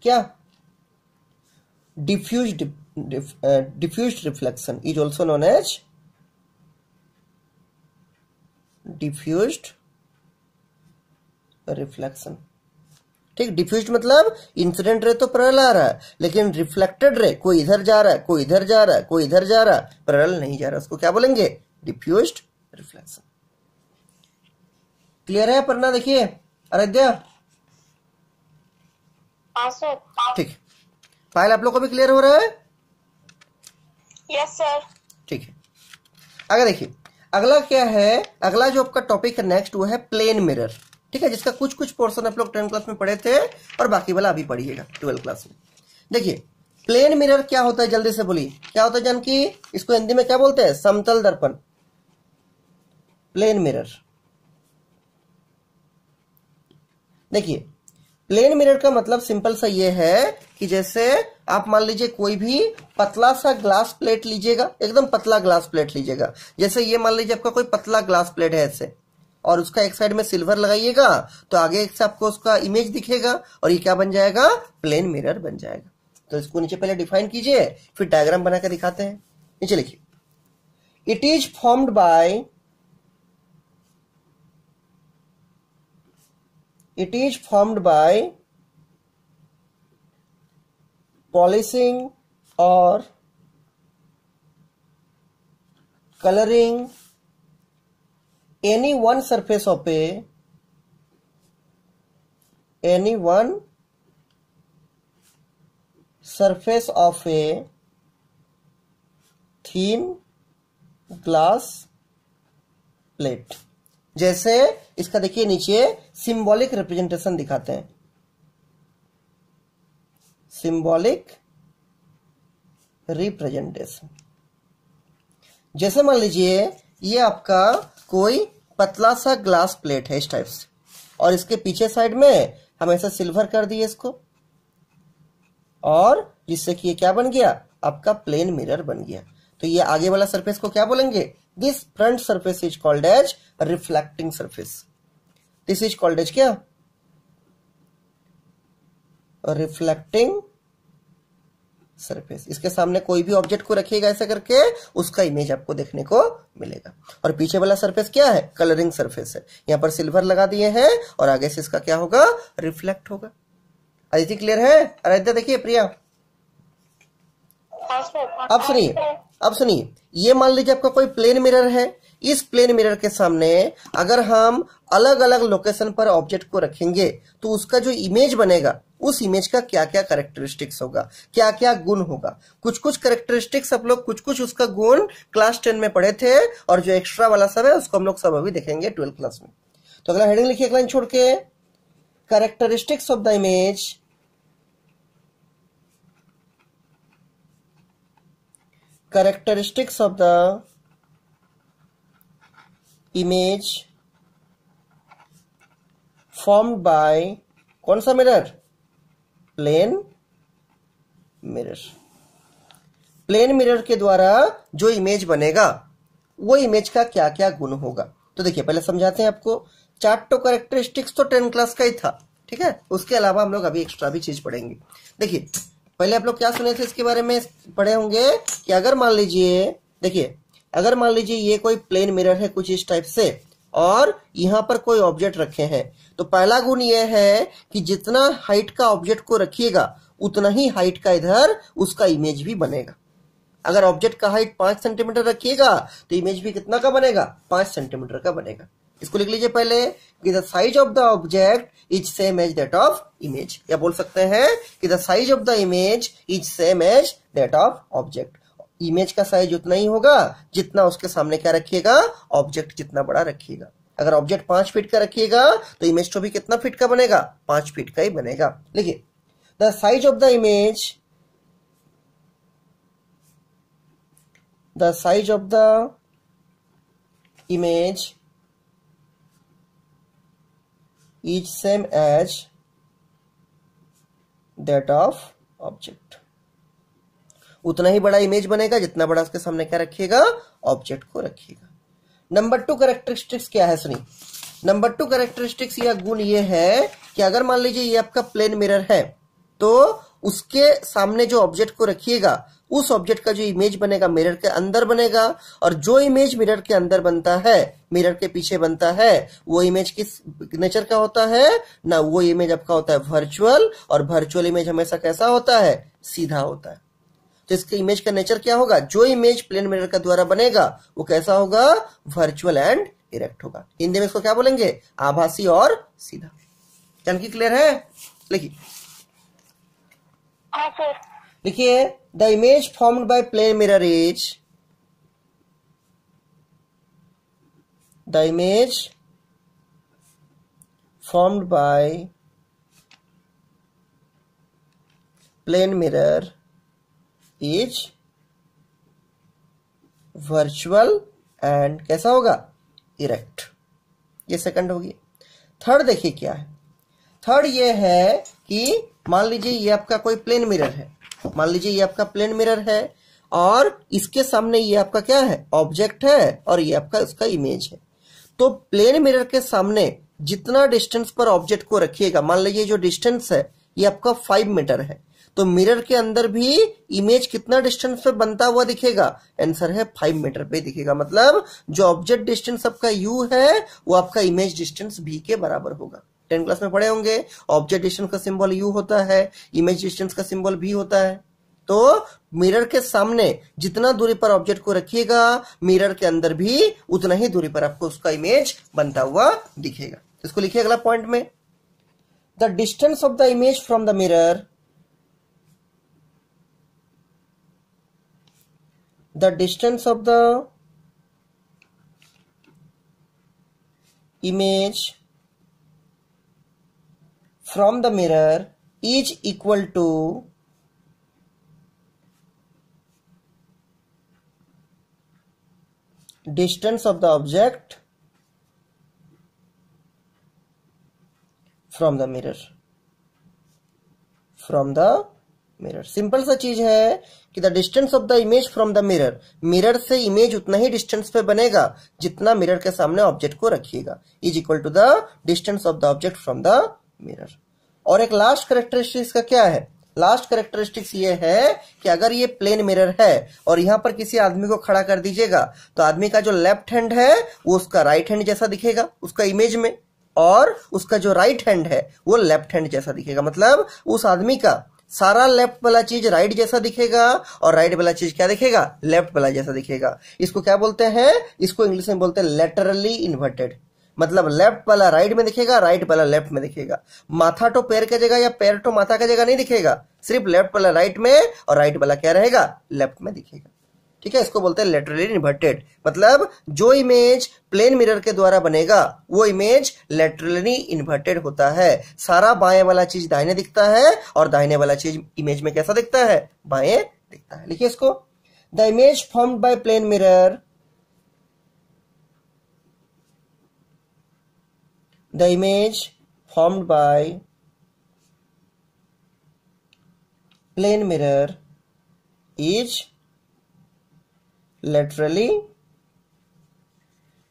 क्या, diffused reflection is also known as diffused reflection. ठीक, डिफ्यूज्ड मतलब इंसिडेंट रे तो पैरेलल आ रहा है, लेकिन रिफ्लेक्टेड रे कोई इधर जा रहा है, कोई इधर जा रहा है, कोई इधर जा रहा है, पैरेलल नहीं जा रहा, उसको क्या बोलेंगे, डिफ्यूज्ड रिफ्लेक्शन। क्लियर है पढ़ना? देखिए आराध्या, हाँ सर। ठीक, फाइल आप लोग को भी क्लियर हो रहा है? Yes sir. ठीक है, आगे देखिए, अगला क्या है, अगला जो आपका टॉपिक है नेक्स्ट वो है प्लेन मिरर। ठीक है, जिसका कुछ कुछ पोर्शन आप लोग 10th क्लास में पढ़े थे और बाकी वाला अभी पढ़िएगा 12th क्लास में। देखिए प्लेन मिरर क्या होता है, जल्दी से बोलिए क्या होता है जानकी, इसको हिंदी में क्या बोलते हैं, समतल दर्पण। प्लेन मिरर, देखिए प्लेन मिरर का मतलब सिंपल सा ये है कि जैसे आप मान लीजिए कोई भी पतला सा ग्लास प्लेट लीजिएगा, एकदम पतला ग्लास प्लेट लीजिएगा, जैसे ये मान लीजिए आपका कोई पतला ग्लास प्लेट है ऐसे, और उसका एक साइड में सिल्वर लगाइएगा तो आगे से आपको उसका इमेज दिखेगा और ये क्या बन जाएगा, प्लेन मिरर बन जाएगा। तो इसको नीचे पहले डिफाइन कीजिए, फिर डायग्राम बनाकर दिखाते हैं। नीचे लिखिए, it is formed by polishing or coloring any one surface of a thin glass plate। जैसे इसका देखिए नीचे सिंबॉलिक रिप्रेजेंटेशन दिखाते हैं, सिंबॉलिक रिप्रेजेंटेशन। जैसे मान लीजिए ये आपका कोई पतला सा ग्लास प्लेट है इस टाइप से, और इसके पीछे साइड में हम ऐसा सिल्वर कर दिए इसको, और जिससे कि ये क्या बन गया, आपका प्लेन मिरर बन गया। तो ये आगे वाला सरफेस को क्या बोलेंगे, this front surface is called as reflecting surface. This is called as क्या, रिफ्लेक्टिंग सरफेस। इसके सामने कोई भी ऑब्जेक्ट को रखिएगा ऐसा करके, उसका इमेज आपको देखने को मिलेगा। और पीछे वाला सरफेस क्या है, कलरिंग सरफेस है, यहाँ पर सिल्वर लगा दिए हैं और आगे से इसका क्या होगा, रिफ्लेक्ट होगा। आदित्य क्लियर है? आराध्या देखिए, प्रिया अब सुनिए, ये मान लीजिए आपका कोई प्लेन मिरर है, इस प्लेन मिरर के सामने अगर हम अलग अलग लोकेशन पर ऑब्जेक्ट को रखेंगे तो उसका जो इमेज बनेगा, उस इमेज का क्या क्या कैरेक्टरिस्टिक्स होगा, क्या क्या गुण होगा। कुछ कुछ कैरेक्टरिस्टिक्स आप लोग कुछ कुछ उसका गुण क्लास 10 में पढ़े थे, और जो एक्स्ट्रा वाला सब है उसको हम लोग सब अभी देखेंगे 12th क्लास में। तो अगला हेडिंग लिखिए एक लाइन छोड़ के, characteristics of the image characteristics of the image formed by कौन सा mirror, plane mirror. Plane mirror के द्वारा जो इमेज बनेगा वो इमेज का क्या क्या गुण होगा। तो देखिए पहले समझाते हैं आपको। 4 कैरेक्टरिस्टिक्स तो 10 क्लास का ही था, ठीक है, उसके अलावा हम लोग अभी एक्स्ट्रा भी चीज पढ़ेंगे। देखिए पहले आप लोग क्या सुने थे इसके बारे में, पढ़े होंगे कि अगर मान लीजिए, देखिए अगर मान लीजिए ये कोई प्लेन मिरर है कुछ इस टाइप से, और यहाँ पर कोई ऑब्जेक्ट रखे हैं। तो पहला गुण ये है कि जितना हाइट का ऑब्जेक्ट को रखिएगा उतना ही हाइट का इधर उसका इमेज भी बनेगा। अगर ऑब्जेक्ट का हाइट 5 सेंटीमीटर रखिएगा तो इमेज भी कितना का बनेगा, 5 सेंटीमीटर का बनेगा। इसको लिख लीजिए पहले कि the size of the object is same as that of image, या बोल सकते हैं कि the size of the image is same as that of object. Image का साइज उतना ही होगा जितना उसके सामने क्या रखिएगा, ऑब्जेक्ट जितना बड़ा रखिएगा। अगर ऑब्जेक्ट 5 फीट का रखिएगा तो इमेज तो भी कितना फीट का बनेगा, 5 फीट का ही बनेगा। लिखिए the size of the image, the size of the image is same as that of object। उतना ही बड़ा इमेज बनेगा जितना बड़ा उसके सामने क्या रखिएगा, ऑब्जेक्ट को रखिएगा। नंबर 2 कैरेक्टरिस्टिक्स क्या है सुनिए। नंबर 2 कैरेक्टरिस्टिक्स या गुण ये है कि अगर मान लीजिए ये आपका प्लेन मिरर है तो उसके सामने जो ऑब्जेक्ट को रखिएगा उस ऑब्जेक्ट का जो इमेज बनेगा मिरर के अंदर बनेगा, और जो इमेज मिरर के अंदर बनता है, मिरर के पीछे बनता है, वो इमेज किस नेचर का होता है ना, वो इमेज आपका होता है वर्चुअल, और वर्चुअल इमेज हमेशा कैसा होता है, सीधा होता है। तो इसके इमेज का नेचर क्या होगा, जो इमेज प्लेन मिरर का द्वारा बनेगा वो कैसा होगा, वर्चुअल एंड इरेक्ट होगा। हिंदी में इसको क्या बोलेंगे, आभासी और सीधा। जानकी क्लियर है? लिखिए हाँ सर। लिखिए the image formed by plane mirror is, the image formed by plane mirror is virtual and कैसा होगा, इरेक्ट। ये सेकंड होगी। थर्ड देखिए क्या है। थर्ड ये है कि मान लीजिए ये आपका कोई प्लेन मिरर है, मान लीजिए ये आपका प्लेन मिरर है और इसके सामने ये आपका क्या है, ऑब्जेक्ट है, और ये आपका उसका इमेज है। तो प्लेन मिरर के सामने जितना डिस्टेंस पर ऑब्जेक्ट को रखिएगा, मान लीजिए जो डिस्टेंस है ये आपका 5 मीटर है, तो मिरर के अंदर भी इमेज कितना डिस्टेंस पे बनता हुआ दिखेगा, आंसर है 5 मीटर पे दिखेगा। मतलब जो ऑब्जेक्ट डिस्टेंस आपका u है वो आपका इमेज डिस्टेंस v के बराबर होगा। 10 क्लास में पढ़े होंगे, ऑब्जेक्ट डिस्टेंस का सिंबल u होता है, इमेज डिस्टेंस का सिंबल v होता है। तो मिरर के सामने जितना दूरी पर ऑब्जेक्ट को रखिएगा मिरर के अंदर भी उतना ही दूरी पर आपको उसका इमेज बनता हुआ दिखेगा। इसको लिखिए अगला पॉइंट में, the distance of the image from the mirror, the distance of the image from the mirror is equal to distance of the object from the mirror, from the mirror. Simple सा चीज है कि the distance of the image from the mirror, mirror से image उतना ही distance पे बनेगा जितना mirror के सामने ऑब्जेक्ट को रखिएगा, is equal to the distance of the object from the mirror. और एक लास्ट कैरेक्टरिस्टिक्स का क्या है, लास्ट कैरेक्टरिस्टिक्स ये है कि अगर ये प्लेन मिरर है और यहाँ पर किसी आदमी को खड़ा कर दीजिएगा तो आदमी का जो लेफ्ट हैंड है वो उसका राइट हैंड जैसा दिखेगा उसका इमेज में, और उसका जो राइट हैंड है वो लेफ्ट हैंड जैसा दिखेगा। मतलब उस आदमी का सारा लेफ्ट वाला चीज राइट जैसा दिखेगा और राइट वाला चीज क्या दिखेगा, लेफ्ट वाला जैसा दिखेगा। इसको क्या बोलते हैं, इसको इंग्लिश में बोलते हैं लेटरली इन्वर्टेड। मतलब लेफ्ट वाला राइट में दिखेगा, राइट वाला लेफ्ट में दिखेगा। माथा तो पैर की जगह या पैर तो माथा की जगह नहीं दिखेगा, सिर्फ लेफ्ट वाला राइट में और राइट वाला क्या रहेगा, लेफ्ट में दिखेगा। ठीक है, इसको बोलते हैं लेटरली इन्वर्टेड। मतलब जो इमेज प्लेन मिरर के द्वारा बनेगा वो इमेज लेटरली इन्वर्टेड होता है। सारा बाएं वाला चीज दाहिने दिखता है और दाहिने वाला चीज इमेज में कैसा दिखता है, बाएं दिखता है। लिखिए इसको, the image formed by plane mirror, the image formed by plane mirror is laterally,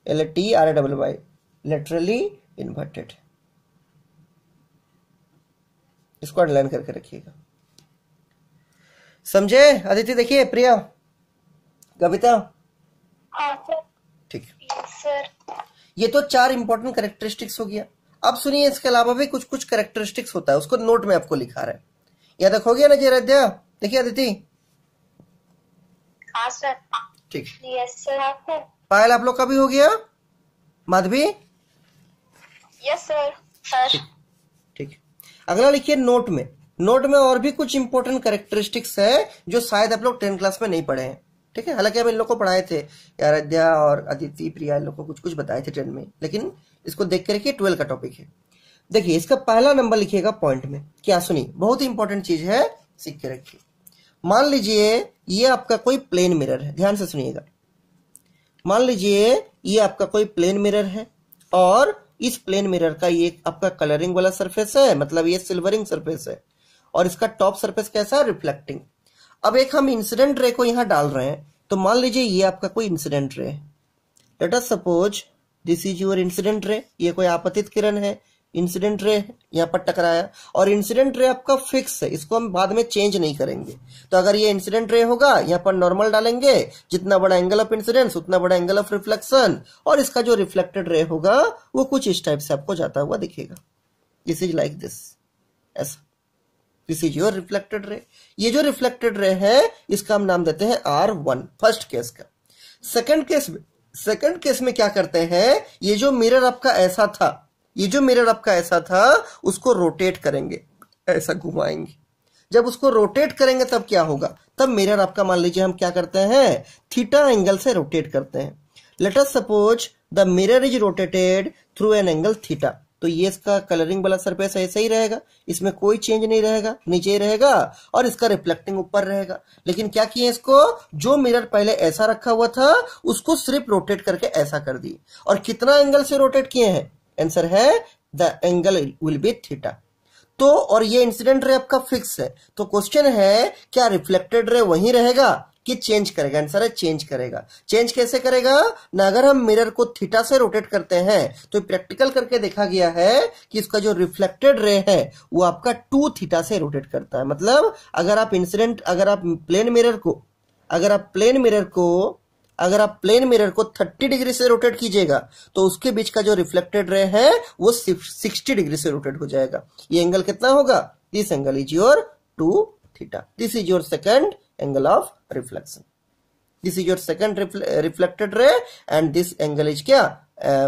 L-T-R-A-Y, laterally inverted। इसको अंडरलाइन करके रखिएगा। समझे अदिति? देखिए प्रिया, कविता, हाँ सर। ठीक सर ये तो 4 इंपॉर्टेंट कैरेक्टरिस्टिक्स हो गया। अब सुनिए, इसके अलावा भी कुछ कुछ कैरेक्टरिस्टिक्स होता है, उसको नोट में आपको लिखा रहा है। याद रखो गया ना जी आराध्या? देखिए अदिति। हाँ सर। ठीक। Yes sir. आपको पायल आप लोग का भी हो गया? माधवी? Yes sir. सर ठीक। अगला लिखिए नोट में। नोट में और भी कुछ इंपॉर्टेंट कैरेक्टरिस्टिक्स है जो शायद आप लोग 10 क्लास में नहीं पढ़े हैं। ठीक है, हालांकि हम इन लोग को पढ़ाए थे, आराध्या और अदिति प्रिया, इन लोग को कुछ कुछ बताए थे 10 में, लेकिन इसको देख के रखिए, 12 का टॉपिक है। देखिए इसका पहला नंबर लिखिएगा पॉइंट में। क्या? सुनिए, बहुत इंपॉर्टेंट चीज है, सीख के रखिए। मान लीजिए ये आपका कोई प्लेन मिरर है, ध्यान से सुनिएगा। मान लीजिए ये आपका कोई प्लेन मिरर है और इस प्लेन मिरर का ये आपका कलरिंग वाला सरफेस है, मतलब ये सिल्वरिंग सरफेस है, और इसका टॉप सरफेस कैसा है? रिफ्लेक्टिंग। अब एक हम इंसिडेंट रे को यहां डाल रहे हैं, तो मान लीजिए ये आपका कोई इंसिडेंट रे है। Let us suppose this is your incident ray. ये कोई आपतित किरण है, इंसिडेंट रे है, यहां पर टकराया, और इंसिडेंट रे आपका फिक्स है, इसको हम बाद में चेंज नहीं करेंगे। तो अगर ये इंसिडेंट रे होगा, यहां पर नॉर्मल डालेंगे, जितना बड़ा एंगल ऑफ इंसिडेंस उतना बड़ा एंगल ऑफ रिफ्लेक्शन, और इसका जो रिफ्लेक्टेड रे होगा वो कुछ इस टाइप से आपको जाता हुआ दिखेगा। दिस इज लाइक दिस, ऐसा। This is your reflected ray. ये जो रिफ्लेक्टेड रे है इसका हम नाम देते हैं R1, फर्स्ट केस का। सेकंड केस में क्या करते हैं, ये जो मिरर आपका ऐसा था, ये जो मिरर आपका ऐसा था उसको रोटेट करेंगे, ऐसा घुमाएंगे। जब उसको रोटेट करेंगे तब क्या होगा? तब मिरर आपका मान लीजिए हम क्या करते हैं, थीटा एंगल से रोटेट करते हैं। Late us suppose the mirror is rotated through an angle theta. तो ये इसका कलरिंग वाला सरफेस ऐसा ही रहेगा, इसमें कोई चेंज नहीं रहेगा, नीचे ही रहेगा, और इसका रिफ्लेक्टिंग ऊपर रहेगा। लेकिन क्या किए इसको, जो मिरर पहले ऐसा रखा हुआ था उसको सिर्फ रोटेट करके ऐसा कर दिए। और कितना एंगल से रोटेट किए हैं? आंसर है the angle will be theta. तो और ये इंसिडेंट रे आपका फिक्स है, तो क्वेश्चन है क्या रिफ्लेक्टेड रे वहीं रहेगा कि चेंज करेगा? आंसर है चेंज करेगा। चेंज कैसे करेगा ना? अगर हम मिरर को थीटा से रोटेट करते हैं तो प्रैक्टिकल करके देखा गया है कि इसका जो रिफ्लेक्टेड रे है वो आपका 2 थीटा से रोटेट करता है। मतलब अगर आप प्लेन मिरर को 30 डिग्री से रोटेट कीजिएगा तो उसके बीच का जो रिफ्लेक्टेड रे है वो 60 डिग्री से रोटेट हो जाएगा। ये एंगल कितना होगा? This angle is your 2 theta. This is your second angle of reflection. This is your second reflected ray and this angle is क्या?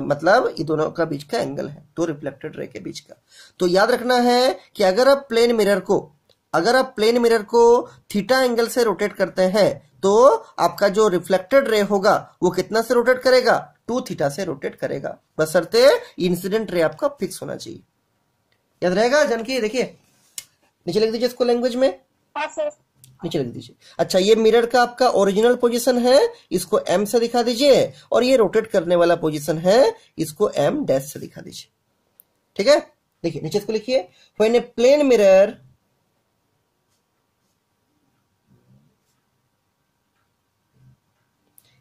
मतलब ये दोनों का बीच का एंगल है, दो रिफ्लेक्टेड रे के बीच का। तो याद रखना है कि अगर आप प्लेन मिरर को थीटा एंगल से रोटेट करते हैं तो आपका जो रिफ्लेक्टेड रे होगा वो कितना से रोटेट करेगा? 2 थीटा से रोटेट करेगा, बशर्ते इंसिडेंट रे आपका फिक्स होना चाहिए। याद रहेगा जानकी? देखिए नीचे लिख दीजिए इसको लैंग्वेज में। हाँ सर। नीचे लिख दीजिए। अच्छा, ये मिरर का आपका ओरिजिनल पोजीशन है, इसको M से दिखा दीजिए, और ये रोटेट करने वाला पोजीशन है, इसको M डैश से दिखा दीजिए। ठीक है, देखिए नीचे इसको लिखिए। When a plane mirror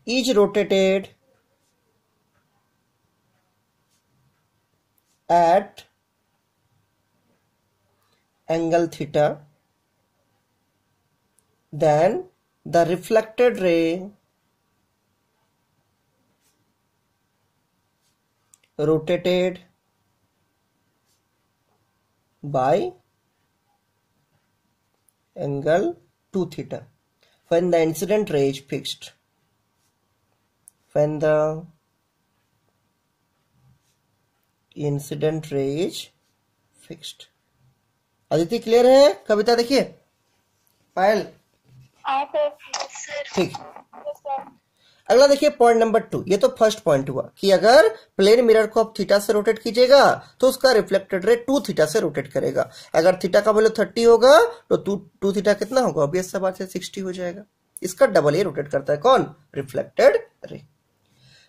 is rotated at angle theta, then the reflected ray rotated by angle 2 theta when the incident ray is fixed. When the incident ray is fixed. Aditi clear है? कविता देखिए, पायल ठीक। अगला देखिए पॉइंट नंबर 2। ये तो first point हुआ कि अगर प्लेन मिरर को आप थीटा से रोटेट कीजिएगा तो उसका रिफ्लेक्टेड रे 2 थीटा से रोटेट करेगा। अगर थीटा का वैल्यू 30 होगा तो 2 थीटा कितना होगा? ऑब्वियस सा बात है 60 हो जाएगा। इसका डबल ये रोटेट करता है, कौन? Reflected ray.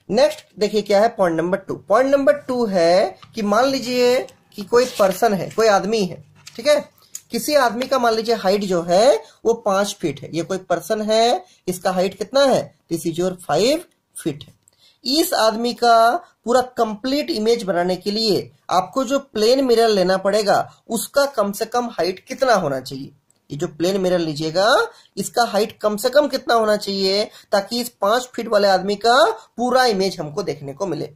नेक्स्ट देखिए क्या है पॉइंट नंबर 2। पॉइंट नंबर 2 है कि मान लीजिए कि कोई पर्सन है, कोई आदमी है, ठीक है, किसी आदमी का मान लीजिए हाइट जो है वो 5 फीट है। ये कोई पर्सन है, इसका हाइट कितना है? दिस इज योर 5 फीट है। इस आदमी का पूरा कंप्लीट इमेज बनाने के लिए आपको जो प्लेन मिरर लेना पड़ेगा उसका कम से कम हाइट कितना होना चाहिए? ये जो प्लेन मिरर लीजिएगा इसका हाइट कम से कम कितना होना चाहिए ताकि इस 5 फीट वाले आदमी का पूरा इमेज हमको देखने को मिले?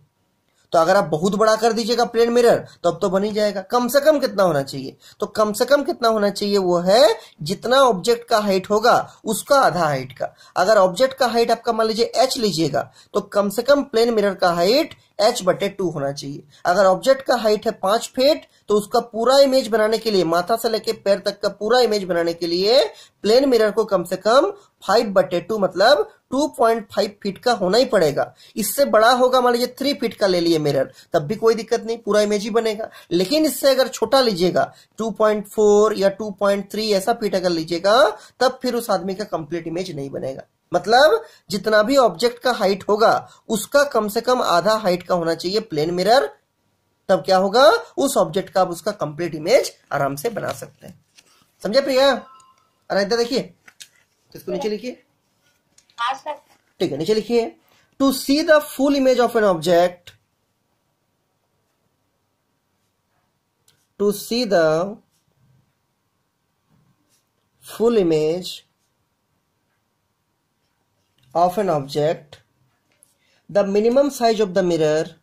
तो अगर आप बहुत बड़ा कर दीजिएगा प्लेन मिरर तो अब तो बन ही जाएगा। कम से कम कितना होना चाहिए, तो कम से कम कितना होना चाहिए वो है जितना ऑब्जेक्ट का हाइट होगा उसका आधा हाइट का। अगर ऑब्जेक्ट का हाइट आपका मान लीजिए h लीजिएगा तो कम से कम प्लेन मिरर का हाइट h/2 होना चाहिए। अगर ऑब्जेक्ट का हाइट है 5 फीट तो उसका पूरा इमेज बनाने के लिए, माथा से लेके पैर तक का पूरा इमेज बनाने के लिए प्लेन मिरर को कम से कम 5/2 मतलब 2.5 फीट का होना ही पड़ेगा। इससे बड़ा होगा मान लीजिए 3 फीट का ले लिए मिरर, तब भी कोई दिक्कत नहीं, पूरा इमेज ही बनेगा। लेकिन इससे अगर छोटा लीजिएगा 2.4 या 2.3 ऐसा फीट अगर लीजिएगा तब फिर उस आदमी का कंप्लीट इमेज नहीं बनेगा। मतलब जितना भी ऑब्जेक्ट का हाइट होगा उसका कम से कम आधा हाइट का होना चाहिए प्लेन मिरर, तब क्या होगा उस ऑब्जेक्ट का आप उसका कंप्लीट इमेज आराम से बना सकते हैं। समझे प्रिया? अरे इधर देखिए, तो इसको नीचे लिखिए। हाँ सर। ठीक है, नीचे लिखिए to see the full image of an object, to see the full image of an object, the minimum size of the mirror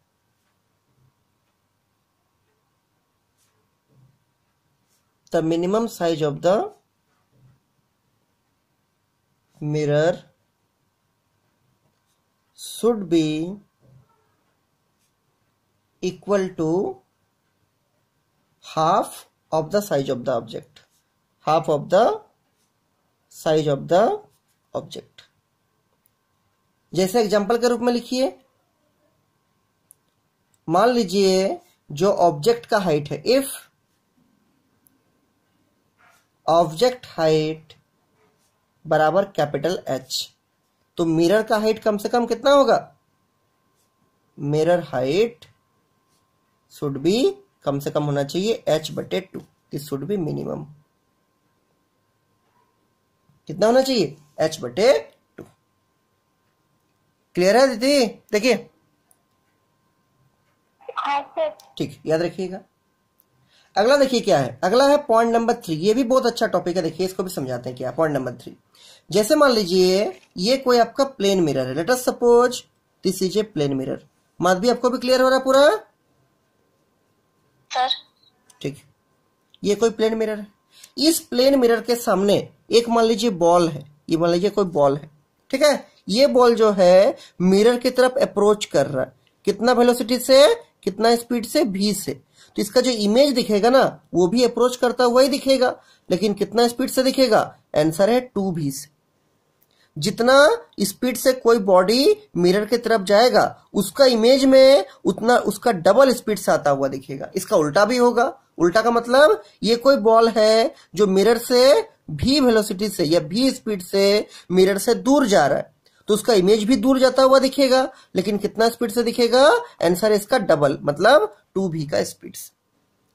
should be equal to half of the size of the object, half of the size of the object। जैसे example के रूप में लिखिए, मान लीजिए जो object का height है, इफ ऑब्जेक्ट हाइट बराबर कैपिटल H, तो मिरर का हाइट कम से कम कितना होगा? मिरर हाइट शुड बी कम से कम होना चाहिए h/2, this should be minimum. कितना होना चाहिए? h/2। क्लियर है दीदी? देखिए हाँ सर। ठीक, याद रखिएगा। अगला देखिए क्या है, अगला है पॉइंट नंबर 3। ये भी बहुत अच्छा टॉपिक है, देखिए इसको भी समझाते हैं क्या। पॉइंट नंबर 3, जैसे मान लीजिए ये कोई आपका प्लेन मिरर है, let us suppose this is a plane mirror. Madhavi आपको भी क्लियर हो रहा है पूरा? सर ठीक, ये कोई प्लेन मिरर है। इस प्लेन मिरर के सामने एक मान लीजिए बॉल है, ये मान लीजिए कोई बॉल है, ठीक है। ये बॉल जो है मिरर की तरफ अप्रोच कर रहा है, कितना वेलोसिटी से, कितना स्पीड से? v से। तो इसका जो इमेज दिखेगा ना वो भी अप्रोच करता हुआ ही दिखेगा, लेकिन कितना स्पीड से दिखेगा? आंसर है 2v से। जितना स्पीड से कोई बॉडी मिरर की तरफ जाएगा उसका इमेज में उतना उसका डबल स्पीड से आता हुआ दिखेगा। इसका उल्टा भी होगा। उल्टा का मतलब ये कोई बॉल है जो मिरर से v वेलोसिटी से या v स्पीड से मिरर से दूर जा रहा है, तो उसका इमेज भी दूर जाता हुआ दिखेगा, लेकिन कितना स्पीड से दिखेगा? आंसर इसका डबल, मतलब 2v का स्पीड से।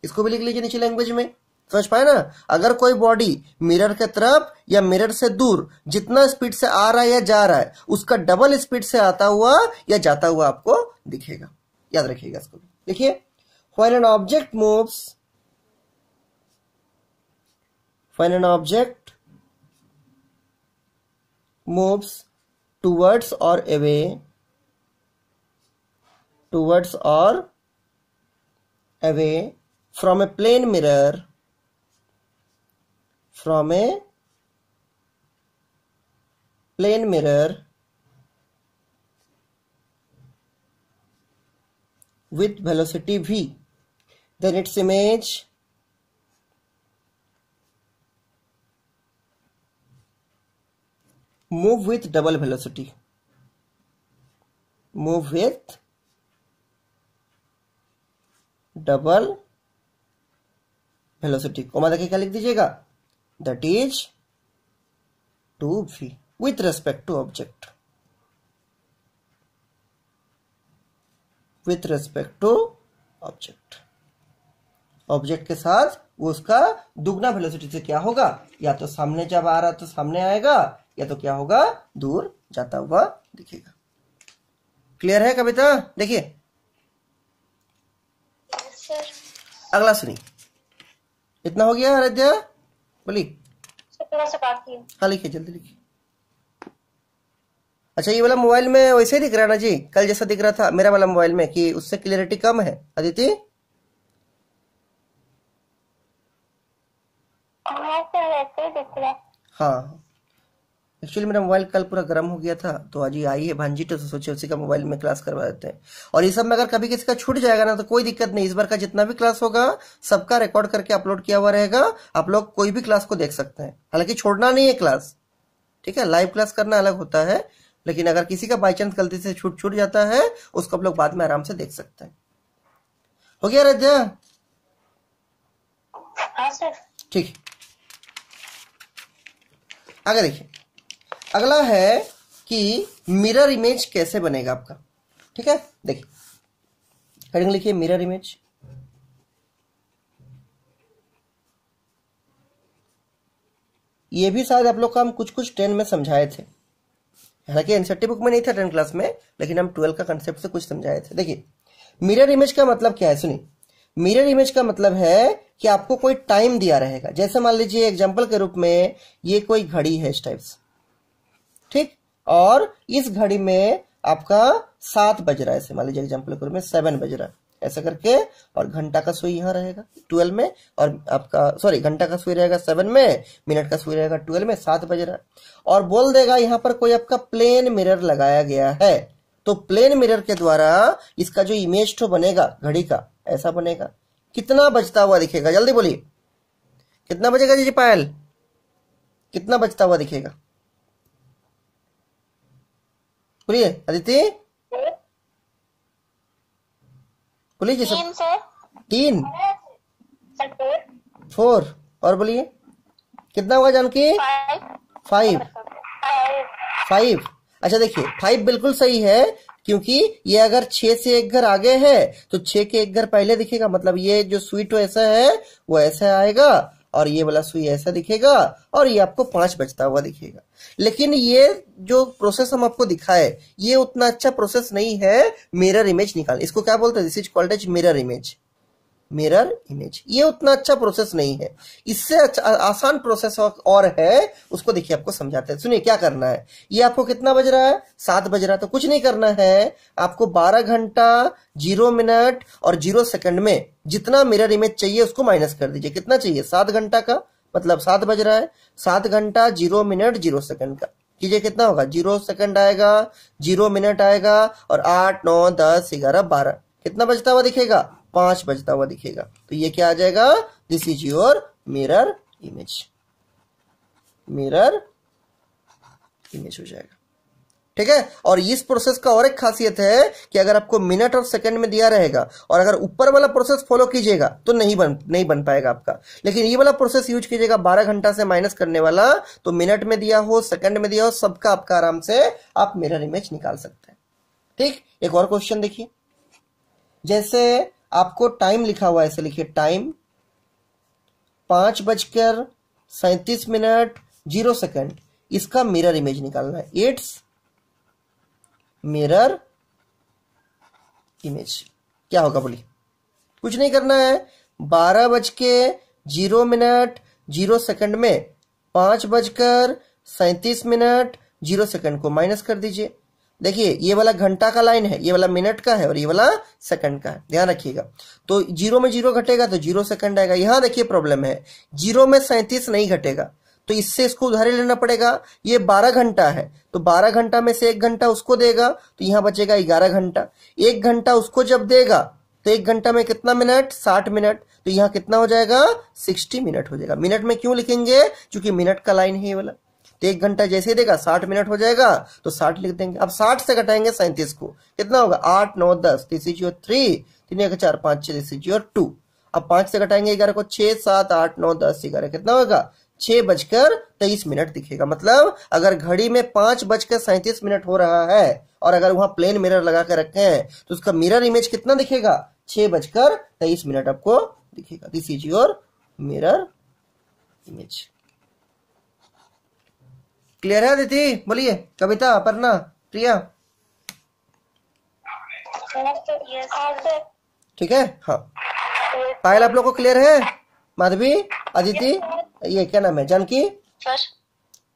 इसको भी लिख लीजिए नीचे लैंग्वेज में, समझ पाए ना? अगर कोई बॉडी मिरर के तरफ या मिरर से दूर जितना स्पीड से आ रहा है या जा रहा है उसका डबल स्पीड से आता हुआ या जाता हुआ आपको दिखेगा। याद रखिएगा इसको भी। देखिए, when an object moves towards or away from a plane mirror, with velocity v, then its image move with double velocity, comma देखिए क्या लिख दीजिएगा? That is 2v with respect to object, object के साथ वो उसका दुगना वेलोसिटी से क्या होगा? या तो सामने जब आ रहा तो सामने आएगा, या तो क्या होगा? दूर जाता हुआ दिखेगा। क्लियर है कविता? देखिए सर। अगला सुनिए। इतना हो गया आराध्या? बोली थोड़ा सा बाकी है। हाँ लिखिए, जल्दी लिखिए। अच्छा, ये वाला मोबाइल में वैसे ही दिख रहा है ना जी, कल जैसा दिख रहा था मेरा वाला मोबाइल में, कि उससे क्लियरिटी कम है अदिति? हाँ सर, वैसे ही दिख रहा है। हाँ, एक्चुअली मेरा मोबाइल कल पूरा गर्म हो गया था, तो आज ये आई है भांजी, तो सोचे उसी का मोबाइल में क्लास करवा देते हैं। और ये सब में अगर कभी किसी का छूट जाएगा ना तो कोई दिक्कत नहीं, इस बार का जितना भी क्लास होगा सबका रिकॉर्ड करके अपलोड किया हुआ रहेगा, आप लोग कोई भी क्लास को देख सकते हैं। हालांकि छोड़ना नहीं है क्लास, ठीक है, लाइव क्लास करना अलग होता है, लेकिन अगर किसी का बाई चांस गलती से छूट जाता है उसको आप लोग बाद में आराम से देख सकते हैं। हो गया रज्जा? हाँ सर। ठीक, आगे देखिए, अगला है कि मिरर इमेज कैसे बनेगा आपका। ठीक है, देखिए हेडिंग लिखिए मिरर इमेज। ये भी शायद आप लोग को हम कुछ 10 में समझाए थे, हालांकि एनसीईआरटी बुक में नहीं था 10 क्लास में, लेकिन हम 12 का कंसेप्ट से कुछ समझाए थे। देखिए मिरर इमेज का मतलब क्या है, सुनिए। मिरर इमेज का मतलब है कि आपको कोई टाइम दिया रहेगा, जैसे मान लीजिए एग्जांपल के रूप में ये कोई घड़ी है इस टाइप से, ठीक, और इस घड़ी में आपका 7 बज रहा है, ऐसे मान लीजिए एग्जांपल के रूप में 7 बज रहा है, ऐसा करके, और घंटा का सुई यहाँ रहेगा 12 में, और आपका सॉरी घंटा का सुई रहेगा 7 में, मिनट का सुई रहेगा 12 में, 7 बज रहा है। और बोल देगा यहाँ पर कोई आपका प्लेन मिरर लगाया गया है, तो प्लेन मिरर के द्वारा इसका जो इमेज तो बनेगा घड़ी का, ऐसा बनेगा। कितना बजता हुआ दिखेगा, जल्दी बोलिए, कितना बजेगा जी पायल, कितना बजता हुआ दिखेगा, बोलिए अदिति, बोलिए जी सब। 3 सर। 3 सर 4, और बोलिए कितना होगा जानकी? 5। 5, अच्छा देखिए 5 बिल्कुल सही है, क्योंकि ये अगर 6 से एक घर आगे है तो 6 के एक घर पहले दिखेगा, मतलब ये जो सुई तो ऐसा है वो ऐसा आएगा, और ये वाला सुई ऐसा दिखेगा, और ये आपको 5 बजता हुआ दिखेगा। लेकिन ये जो प्रोसेस हम आपको दिखाए ये उतना अच्छा प्रोसेस नहीं है मिरर इमेज निकाल, इसको क्या बोलते हैं, this is called as mirror image. Mirror image ये उतना अच्छा प्रोसेस नहीं है, इससे अच्छा आसान प्रोसेस और है, उसको देखिए आपको समझाते हैं। सुनिए क्या करना है, ये आपको कितना बज रहा है, 7 बज रहा है, तो कुछ नहीं करना है, आपको 12 घंटा 0 मिनट और 0 सेकंड में जितना मिरर इमेज चाहिए उसको माइनस कर दीजिए। कितना चाहिए, 7 घंटा का, मतलब 7 बज रहा है, 7 घंटा 0 मिनट 0 सेकंड का कीजिए, कितना होगा, 0 सेकंड आएगा, 0 मिनट आएगा, और 8 9 10 11 12, कितना बजता हुआ दिखेगा, 5 बजता हुआ दिखेगा। तो ये क्या आ जाएगा, this is your mirror image, mirror image हो जाएगा। ठीक है, और इस प्रोसेस का और एक खासियत है कि अगर आपको मिनट और सेकंड में दिया रहेगा, और अगर ऊपर वाला प्रोसेस फॉलो कीजिएगा तो नहीं बन पाएगा आपका, लेकिन ये वाला प्रोसेस यूज कीजिएगा 12 घंटा से माइनस करने वाला, तो मिनट में दिया हो, सेकंड में दिया हो, सबका आपका आराम से आप मिरर इमेज निकाल सकते हैं। ठीक, एक और क्वेश्चन देखिए, जैसे आपको टाइम लिखा हुआ है, ऐसे लिखिए टाइम 5:37 0 सेकंड, इसका मिरर इमेज निकालना है, इट्स मिरर इमेज क्या होगा, बोलिए। कुछ नहीं करना है, 12:0 0 सेकंड में 5:37 0 सेकंड को माइनस कर दीजिए। देखिए ये वाला घंटा का लाइन है, ये वाला मिनट का है, और ये वाला सेकंड का है, ध्यान रखिएगा। तो 0 में 0 घटेगा तो 0 सेकंड आएगा। यहां देखिए प्रॉब्लम है, 0 में 37 नहीं घटेगा, तो इससे इसको उधारी लेना पड़ेगा। ये 12 घंटा है, तो 12 घंटा में से 1 घंटा उसको देगा, तो यहां बचेगा 11 घंटा। 1 घंटा उसको जब देगा तो 1 घंटा में कितना मिनट, 60 मिनट, तो यहां कितना हो जाएगा, 60 मिनट हो जाएगा। मिनट में क्यों लिखेंगे, क्योंकि मिनट का लाइन है ये वाला। तो 1 घंटा जैसे ही देगा 60 मिनट हो जाएगा, तो 60 लिख देंगे। अब 60 से घटाएंगे 37 को, कितना होगा, 8 9 10, this is your 3, 3 1 4 5 6, this is your 2। अब 5 से घटाएंगे 11 को, 6 7 8 9 10 11, कितना होगा, 6:23 दिखेगा। मतलब अगर घड़ी में 5:37 हो रहा है और अगर वहां प्लेन मिरर लगा कर रखे हैं तो उसका मिरर इमेज कितना दिखेगा, 6:23 आपको दिखेगा। This is your mirror image. Clear है दीदी, बोलिए, कविता, अपर्णा, प्रिया, ठीक है। हाँ पायल आप लोग को क्लियर है, माधवी, अदिति, ये क्या नाम है, जानकी,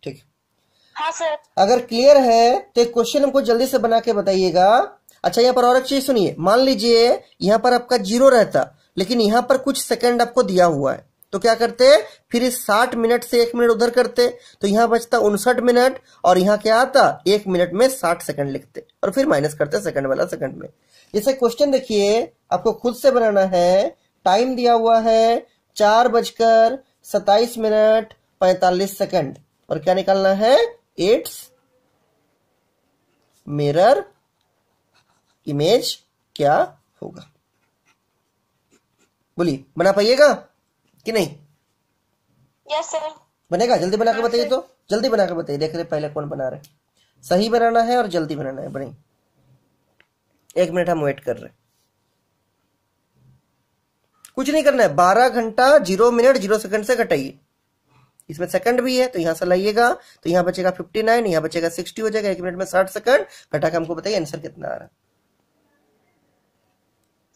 ठीक। हाँ सर। अगर क्लियर है तो एक क्वेश्चन हमको जल्दी से बना के बताइएगा। अच्छा, यहाँ पर और एक चीज सुनिए, मान लीजिए यहाँ पर आपका 0 रहता, लेकिन यहाँ पर कुछ सेकंड आपको दिया हुआ है, तो क्या करते, फिर इस 60 मिनट से 1 मिनट उधर करते, तो यहाँ बचता 59 मिनट, और यहाँ क्या आता, 1 मिनट में 60 सेकंड लिखते, और फिर माइनस करते सेकंड वाला सेकंड में। जैसे क्वेश्चन देखिए, आपको खुद से बनाना है। टाइम दिया हुआ है 4:27:45, और क्या निकालना है, इट्स मिरर इमेज क्या होगा। बोलिए, बना पाइएगा कि नहीं? Yes sir. बनेगा? जल्दी बना के बताइए, तो जल्दी बना के बताइए, देख रहे पहले कौन बना रहे। सही बनाना है और जल्दी बनाना है, बनी। 1 मिनट हम वेट कर रहे हैं, कुछ नहीं करना है। 12 घंटा 0 मिनट 0 सेकंड से घटाइए, इसमें सेकंड भी है तो यहां से लाइएगा, तो यहां बचेगा 59, यहां बचेगा 60, हो जाएगा 1 मिनट में 60 सेकंड। घटा के हमको बताइए आंसर कितना आ रहा है।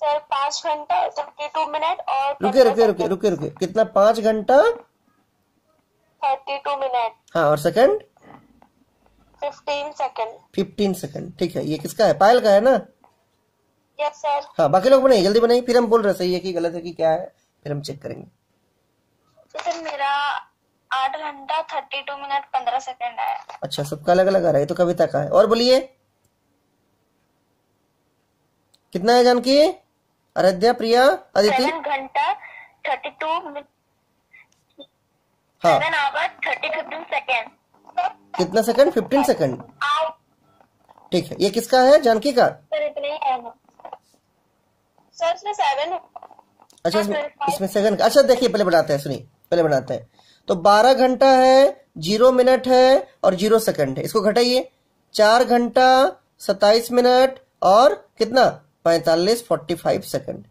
सर 5 घंटा 32 मिनट और रुके, कितना, 5 घंटा 32 मिनट। हाँ, और सेकंड 15 सेकंड। 15 सेकंड, ठीक है। ये किसका है, पायल का है ना? Yes sir. हाँ, बाकी लोग बनाइए, जल्दी बनाइए, फिर हम बोल रहे सही है कि गलत है कि क्या है, फिर हम चेक करेंगे। तो सर मेरा 8 घंटा 32 मिनट 15 सेकंड है। अच्छा, सबका अलग अलग आ रहा है, तो कविता का है। और बोलिए कितना है जानकी, आराध्या, प्रिया, अदिति? 7 घंटा 32 मिनट। हाँ, 7 आवर 15 सेकंड। कितना सेकंड, 15 सेकंड, ठीक है। ये किसका है, जानकी का? सर इतने ही है ना सर, इसमें 7 है। अच्छा, इसमें सेकंड का। अच्छा देखिए, पहले बनाते हैं, सुनिए पहले बनाते हैं। तो 12 घंटा है, 0 मिनट है और 0 सेकंड है, इसको घटाइए। 4 घंटा 27 मिनट और कितना, 45 सेकंड।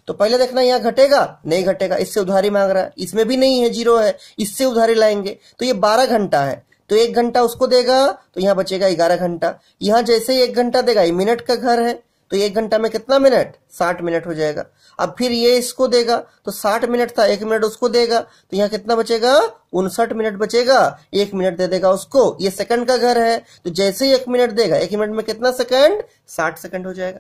तो पहले देखना यहाँ घटेगा, नहीं घटेगा, इससे उधारी मांग रहा है, इसमें भी नहीं है, 0 है, इससे उधारी लाएंगे। तो ये 12 घंटा है, तो 1 घंटा उसको देगा, तो यहाँ बचेगा 11 घंटा। यहाँ जैसे ही 1 घंटा देगा, ये मिनट का घर है, तो 1 घंटा में कितना मिनट, 60 मिनट हो जाएगा। अब फिर ये इसको देगा, तो 60 मिनट था, 1 मिनट उसको देगा, तो यहाँ कितना बचेगा, 59 मिनट बचेगा। 1 मिनट दे देगा उसको, ये सेकंड का घर है, तो जैसे ही 1 मिनट देगा, 1 मिनट में कितना सेकंड, 60 सेकंड हो जाएगा।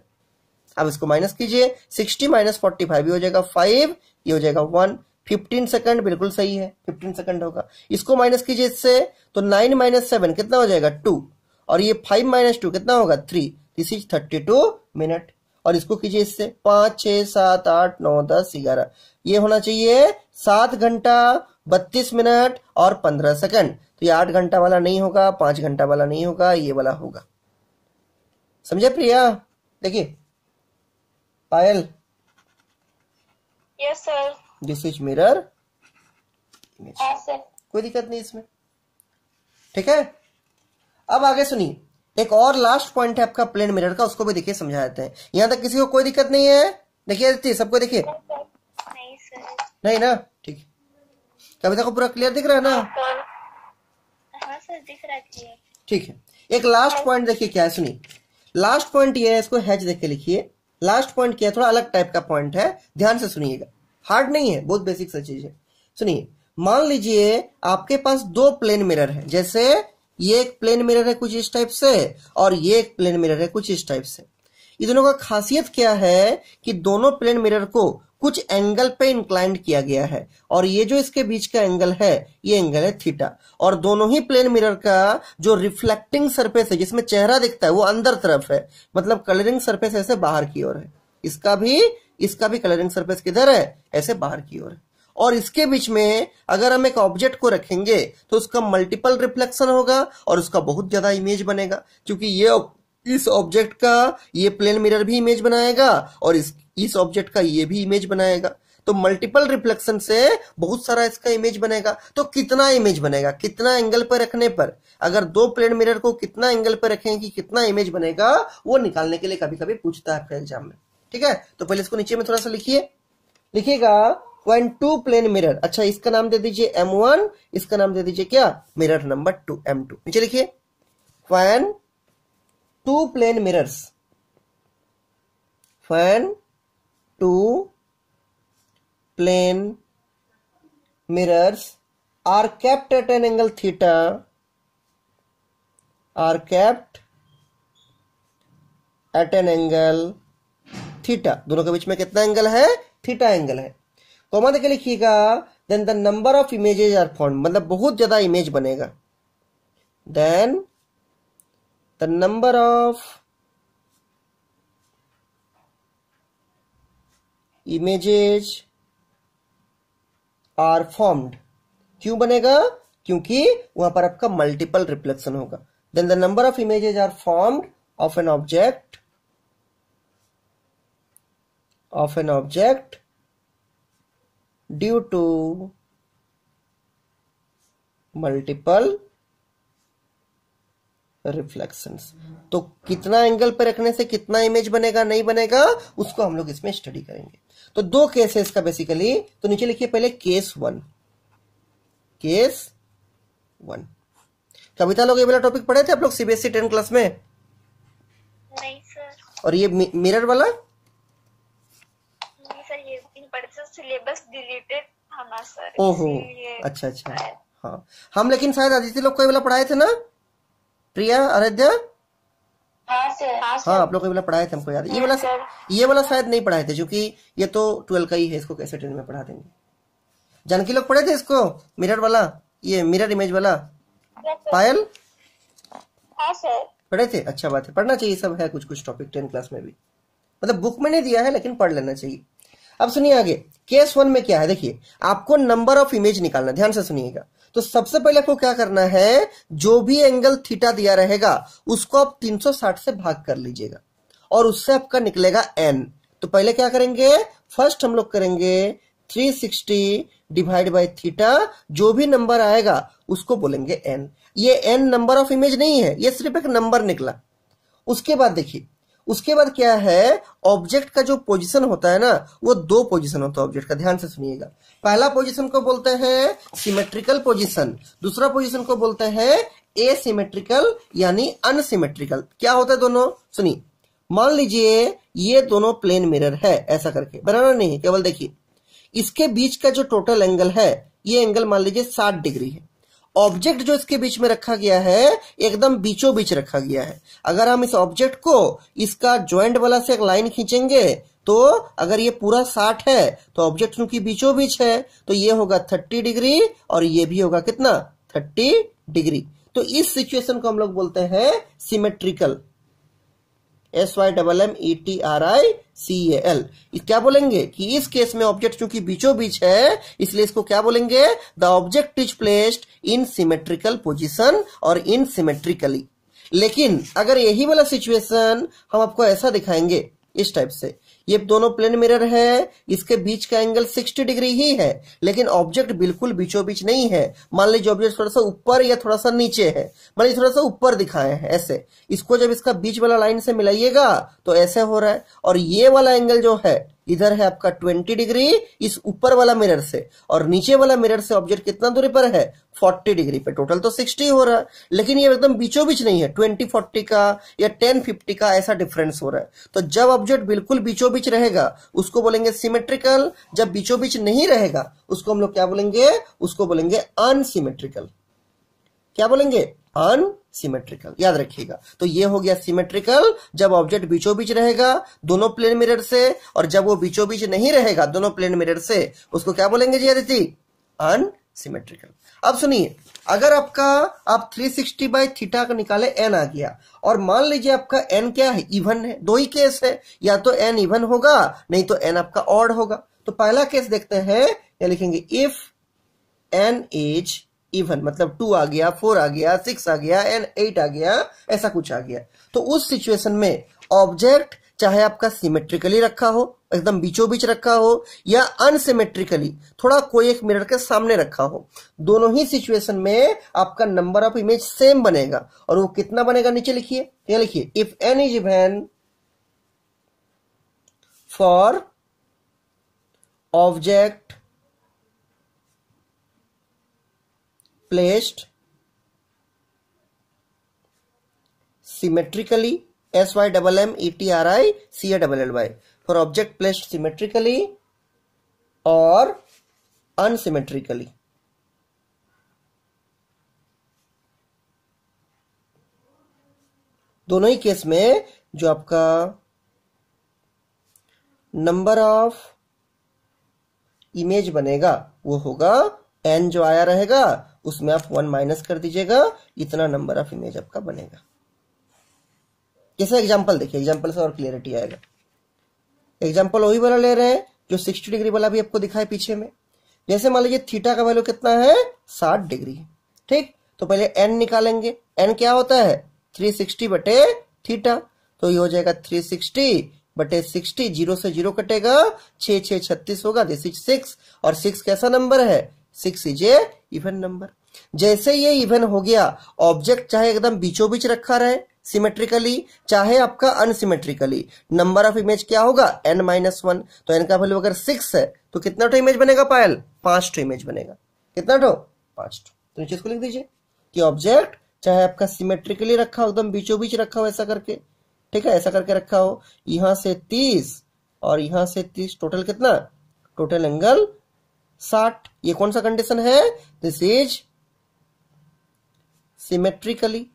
अब इसको माइनस कीजिए, 60 माइनस 45 हो जाएगा 5, ये हो जाएगा 1। 15 सेकंड बिल्कुल सही है, 15 सेकंड होगा। इसको माइनस कीजिए इससे, तो 9 माइनस 7 कितना हो जाएगा, 2, और ये 5 माइनस 2 कितना होगा, 3। This is 32 minute. और इसको कीजिए इससे, 5 6 7 8 9 10 11, ये होना चाहिए 7 घंटा 32 मिनट और 15 सेकंड। तो ये 8 घंटा वाला नहीं होगा, 5 घंटा वाला नहीं होगा, ये वाला होगा। समझे प्रिया? देखिए Payal, yes sir. This is mirror image, sir कोई दिक्कत नहीं इसमें, ठीक है। अब आगे सुनिए, एक और लास्ट पॉइंट है आपका प्लेन मिरर का, उसको भी देखिए समझा देते हैं। यहां तक किसी को कोई दिक्कत नहीं है? देखिए सबको देखिए, नहीं सर। नहीं ना, ठीक है। कविता को पूरा क्लियर दिख रहा है ना? हाँ सर दिख रहा है, ठीक है। एक लास्ट पॉइंट देखिए क्या है, सुनिए। लास्ट पॉइंट ये है, इसको हैच देख के लिखिए। लास्ट पॉइंट क्या है, थोड़ा अलग टाइप का पॉइंट है, ध्यान से सुनिएगा, हार्ड नहीं है, बहुत बेसिक सा चीज है। सुनिए, मान लीजिए आपके पास 2 प्लेन मिरर है, जैसे ये एक प्लेन मिरर है कुछ इस टाइप से, और ये एक प्लेन मिरर है कुछ इस टाइप से। ये दोनों का खासियत क्या है कि दोनों प्लेन मिरर को कुछ एंगल पे इंक्लाइंड किया गया है, और ये जो इसके बीच का एंगल है, ये एंगल है थीटा। और दोनों ही प्लेन मिरर का जो रिफ्लेक्टिंग सरफेस है, जिसमें चेहरा दिखता है, वो अंदर तरफ है, मतलब कलरिंग सरफेस ऐसे बाहर की ओर है। इसका भी कलरिंग सरफेस किधर है, ऐसे बाहर की ओर है। और इसके बीच में अगर हम एक ऑब्जेक्ट को रखेंगे तो उसका मल्टीपल रिफ्लेक्शन होगा और उसका बहुत ज्यादा इमेज बनेगा, क्योंकि ये इस ऑब्जेक्ट का ये प्लेन मिरर भी इमेज बनाएगा और इस ऑब्जेक्ट का ये भी इमेज बनाएगा। तो मल्टीपल रिफ्लेक्शन से बहुत सारा इसका इमेज बनेगा। तो कितना इमेज बनेगा, कितना एंगल पर रखने पर, अगर 2 प्लेन मिरर को कितना एंगल पर रखेंगे कि कितना इमेज बनेगा, वो निकालने के लिए कभी कभी पूछता है आपका एग्जाम में, ठीक है। तो पहले इसको नीचे में थोड़ा सा लिखिएगा, when 2 प्लेन मिरर, अच्छा इसका नाम दे दीजिए M1, इसका नाम दे दीजिए क्या, मिरर नंबर 2 M2। नीचे लिखिए, when 2 plane mirrors, when 2 plane mirrors are kept at an angle theta, are kept at an angle theta, दोनों के बीच में कितना एंगल है, थीटा एंगल है। कॉमा देके लिखिएगा, then the number of images are formed, मतलब बहुत ज्यादा इमेज बनेगा, then the number of images are formed. क्यों बनेगा, क्योंकि वहां पर आपका मल्टीपल रिफ्लेक्शन होगा। Then the number of images are formed of an object due to multiple reflections. तो कितना एंगल पे रखने से कितना इमेज बनेगा नहीं बनेगा, उसको हम लोग इसमें स्टडी करेंगे। तो दो केस है इसका बेसिकली, तो नीचे लिखिए पहले केस वन। कविता लोग ये वाला टॉपिक पढ़े थे आप लोग सीबीएसई 10 क्लास में? नहीं सर। और ये मिरर वाला? नहीं सर, ये भी नहीं पढ़े सर, सिलेबस डिलीटेड था ना सर। ओहो, अच्छा अच्छा। हाँ हम लेकिन शायद आदित्य लोग को ये वाला पढ़ाए थे ना, प्रिया, आराध्या? हाँ सर। हाँ आप लोग को ये वाला पढ़ाए थे, हमको याद है। ये वाला शायद नहीं पढ़ाए थे, क्योंकि ये तो 12 का ही है, इसको कैसे 10 में पढ़ा देंगे। जानकी लोग पढ़े थे इसको, मिरर वाला, ये मिरर इमेज वाला? पायल? हाँ सर। पढ़े थे, अच्छा बात है, पढ़ना चाहिए, सब है कुछ कुछ टॉपिक 10 क्लास में भी, मतलब बुक में नहीं दिया है लेकिन पढ़ लेना चाहिए। अब सुनिए आगे, केस वन में क्या है, देखिए आपको नंबर ऑफ इमेज निकालना, ध्यान से सुनिएगा। तो सबसे पहले आपको क्या करना है, जो भी एंगल थीटा दिया रहेगा उसको आप 360 से भाग कर लीजिएगा और उससे आपका निकलेगा n। तो पहले क्या करेंगे, फर्स्ट हम लोग करेंगे 360 डिवाइड बाय थीटा, जो भी नंबर आएगा उसको बोलेंगे n। ये n नंबर ऑफ इमेज नहीं है, ये सिर्फ एक नंबर निकला। उसके बाद देखिए, उसके बाद क्या है, ऑब्जेक्ट का जो पोजीशन होता है ना, वो दो पोजीशन होता है ऑब्जेक्ट का, ध्यान से सुनिएगा। पहला पोजीशन को बोलते हैं सिमेट्रिकल पोजीशन, दूसरा पोजीशन को बोलते हैं एसिमेट्रिकल यानी अनसिमेट्रिकल। क्या होता है दोनों, सुनिए। मान लीजिए ये दोनों प्लेन मिरर है, ऐसा करके बनाना नहीं है, केवल देखिए इसके बीच का जो टोटल एंगल है, ये एंगल मान लीजिए 60 डिग्री है। ऑब्जेक्ट जो इसके बीच में रखा गया है एकदम बीचों बीच रखा गया है। अगर हम इस ऑब्जेक्ट को इसका ज्वाइंट वाला से एक लाइन खींचेंगे, तो अगर ये पूरा 60 है तो ऑब्जेक्ट क्योंकि बीचों बीच है तो ये होगा 30 डिग्री और ये भी होगा कितना, 30 डिग्री। तो इस सिचुएशन को हम लोग बोलते हैं सिमेट्रिकल, SYMMETRICAL। क्या बोलेंगे कि इस केस में ऑब्जेक्ट चूंकि बीचों बीच है, इसलिए इसको क्या बोलेंगे, the object is placed in symmetrical position और इन सिमेट्रिकली। लेकिन अगर यही वाला सिचुएशन हम आपको ऐसा दिखाएंगे, इस टाइप से, ये दोनों प्लेन मिरर है, इसके बीच का एंगल 60 डिग्री ही है, लेकिन ऑब्जेक्ट बिल्कुल बीचों बीच नहीं है। मान लीजिए ऑब्जेक्ट थोड़ा सा ऊपर या थोड़ा सा नीचे है, मान लीजिए थोड़ा सा ऊपर दिखाए हैं ऐसे, इसको जब इसका बीच वाला लाइन से मिलाइएगा तो ऐसे हो रहा है। और ये वाला एंगल जो है इधर है आपका 20 डिग्री इस ऊपर वाला मिरर से, और नीचे वाला मिरर से ऑब्जेक्ट कितना दूरी पर है, 40 डिग्री पे। टोटल तो 60 हो रहा है, लेकिन ये एकदम बीचों बीच नहीं है, 20-40 का या 10-50 का ऐसा डिफरेंस हो रहा है। तो जब ऑब्जेक्ट बिल्कुल बीचों बीच रहेगा उसको बोलेंगे सिमेट्रिकल, जब बीचों बीच नहीं रहेगा उसको हम लोग क्या बोलेंगे, उसको बोलेंगे अनसिमेट्रिकल। क्या बोलेंगे, अनसिमेट्रिकल, याद रखिएगा। तो ये हो गया सिमेट्रिकल जब ऑब्जेक्ट बीचों बीच रहेगा दोनों प्लेन मिरर से, और जब वो बीचों बीच नहीं रहेगा दोनों प्लेन मिरर से उसको क्या बोलेंगे जी अदिति, अनसिमेट्रिकल। अब सुनिए, अगर आप 360 बाय थीटा का निकाले n आ गया, और मान लीजिए आपका n क्या है, इवन है। दो ही केस है, या तो n इवन होगा नहीं तो n आपका ऑड होगा। तो पहला केस देखते हैं, क्या लिखेंगे, इफ n इज इवन, मतलब 2 आ गया, 4 आ गया, 6 आ गया, एंड 8 आ गया, ऐसा कुछ आ गया। तो उस सिचुएशन में ऑब्जेक्ट चाहे आपका सिमेट्रिकली रखा हो, एकदम बीचों बीच रखा हो, या अनसिमेट्रिकली थोड़ा कोई एक मिरर के सामने रखा हो, दोनों ही सिचुएशन में आपका नंबर ऑफ इमेज सेम बनेगा। और वो कितना बनेगा, नीचे लिखिए, यहाँ लिखिए, if n is even for object placed symmetrically, SYMMETRICALL, for object placed symmetrically or unsymmetrically। दोनों ही केस में जो आपका नंबर ऑफ इमेज बनेगा वो होगा n, जो आया रहेगा उसमें आप 1 माइनस कर दीजिएगा, इतना नंबर ऑफ इमेज आपका बनेगा। जैसे एग्जांपल देखिए, एग्जांपल से और क्लियरिटी आएगा। एग्जांपल वही वाला ले रहे हैं जो 60 डिग्री वाला भी आपको दिखाए पीछे में। जैसे मान लीजिए थीटा का वैल्यू कितना है, 60 डिग्री है, ठीक। तो पहले n निकालेंगे। n क्या होता है, 360 बटे थीटा, तो ये हो जाएगा 360 बटे 60, 0 से 0 कटेगा, 6 6 36 होगा, दिस इज 6। और 6 कैसा नंबर है, 6 इज ए इवन नंबर। जैसे ये इवन हो गया, ऑब्जेक्ट चाहे एकदम बीचों बीच रखा रहे सिमेट्रिकली, चाहे आपका अनसिमेट्रिकली, नंबर ऑफ इमेज क्या होगा, n-1। तो n का वैल्यू अगर 6 है तो कितना ठो इमेज बनेगा पायल, 5 ठो इमेज बनेगा। कितना ठो, 5 ठो। तो नीचे इसको लिख दीजिए कि ऑब्जेक्ट चाहे आपका सिमेट्रिकली रखा हो, एकदम बीचों बीच रखा हो ऐसा करके, ठीक है, ऐसा करके रखा हो, यहां से 30 और यहां से 30, टोटल कितना, टोटल एंगल 60। ये कौन सा कंडीशन है, दिस इज सिमेट्रिकली।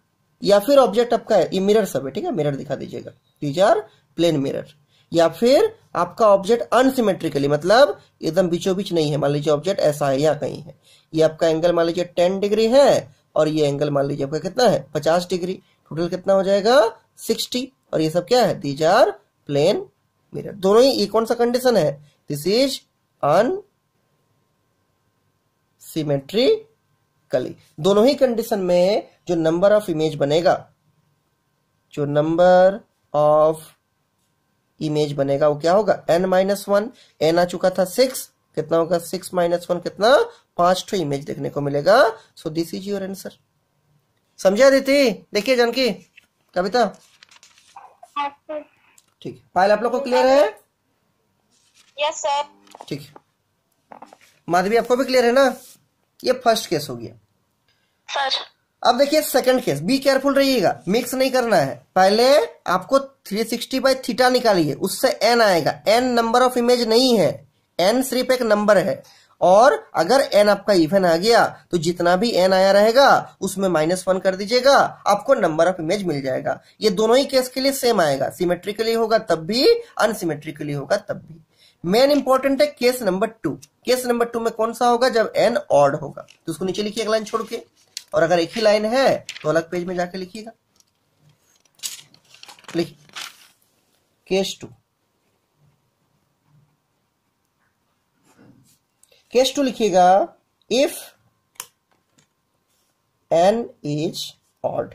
या फिर ऑब्जेक्ट आपका है, ये मिरर सब है, ठीक है, मिरर दिखा दीजिएगा, दीज आर प्लेन मिरर। या फिर आपका ऑब्जेक्ट अनसिमेट्रिकली, मतलब एकदम बीचों बीच नहीं है, मान लीजिए ऑब्जेक्ट ऐसा है या कहीं है, ये आपका एंगल मान लीजिए 10 डिग्री है और ये एंगल मान लीजिए आपका कितना है, 50 डिग्री, टोटल कितना हो जाएगा, 60। और ये सब क्या है, दीज आर प्लेन मिरर। दोनों ही, ये कौन सा कंडीशन है, दिस इज अनसिमेट्रिकली। दोनों ही कंडीशन में जो नंबर ऑफ इमेज बनेगा, जो नंबर ऑफ इमेज बनेगा वो क्या होगा, n-1। n आ चुका था 6, कितना होगा, 6 - 1 कितना, 5 ठो इमेज देखने को मिलेगा। So this is your answer. समझा दीदी, देखिए जानकी, कविता, ठीक है। पायल आप लोग को क्लियर है, यस सर। ठीक है। माधवी आपको भी क्लियर है ना, ये फर्स्ट केस हो गया सर। अब देखिए सेकंड केस, बी केयरफुल रहिएगा, मिक्स नहीं करना है। पहले आपको 360 बाई थीटा निकालिए, उससे n आएगा, n नंबर ऑफ इमेज नहीं है, n सिर्फ एक नंबर है। और अगर n आपका इवन आ गया तो जितना भी n आया रहेगा उसमें -1 कर दीजिएगा, आपको नंबर ऑफ इमेज मिल जाएगा। ये दोनों ही केस के लिए सेम आएगा, सिमेट्रिकली होगा तब भी, अनसिमेट्रिकली होगा तब भी। मेन इंपॉर्टेंट है केस नंबर 2। केस नंबर 2 में कौन सा होगा, जब n ऑड होगा। तो उसको नीचे लिखिए एक लाइन छोड़ के, और अगर एक ही लाइन है तो अलग पेज में जाके लिखिएगा। लिखिए केस 2, केस 2 लिखिएगा, if n is odd.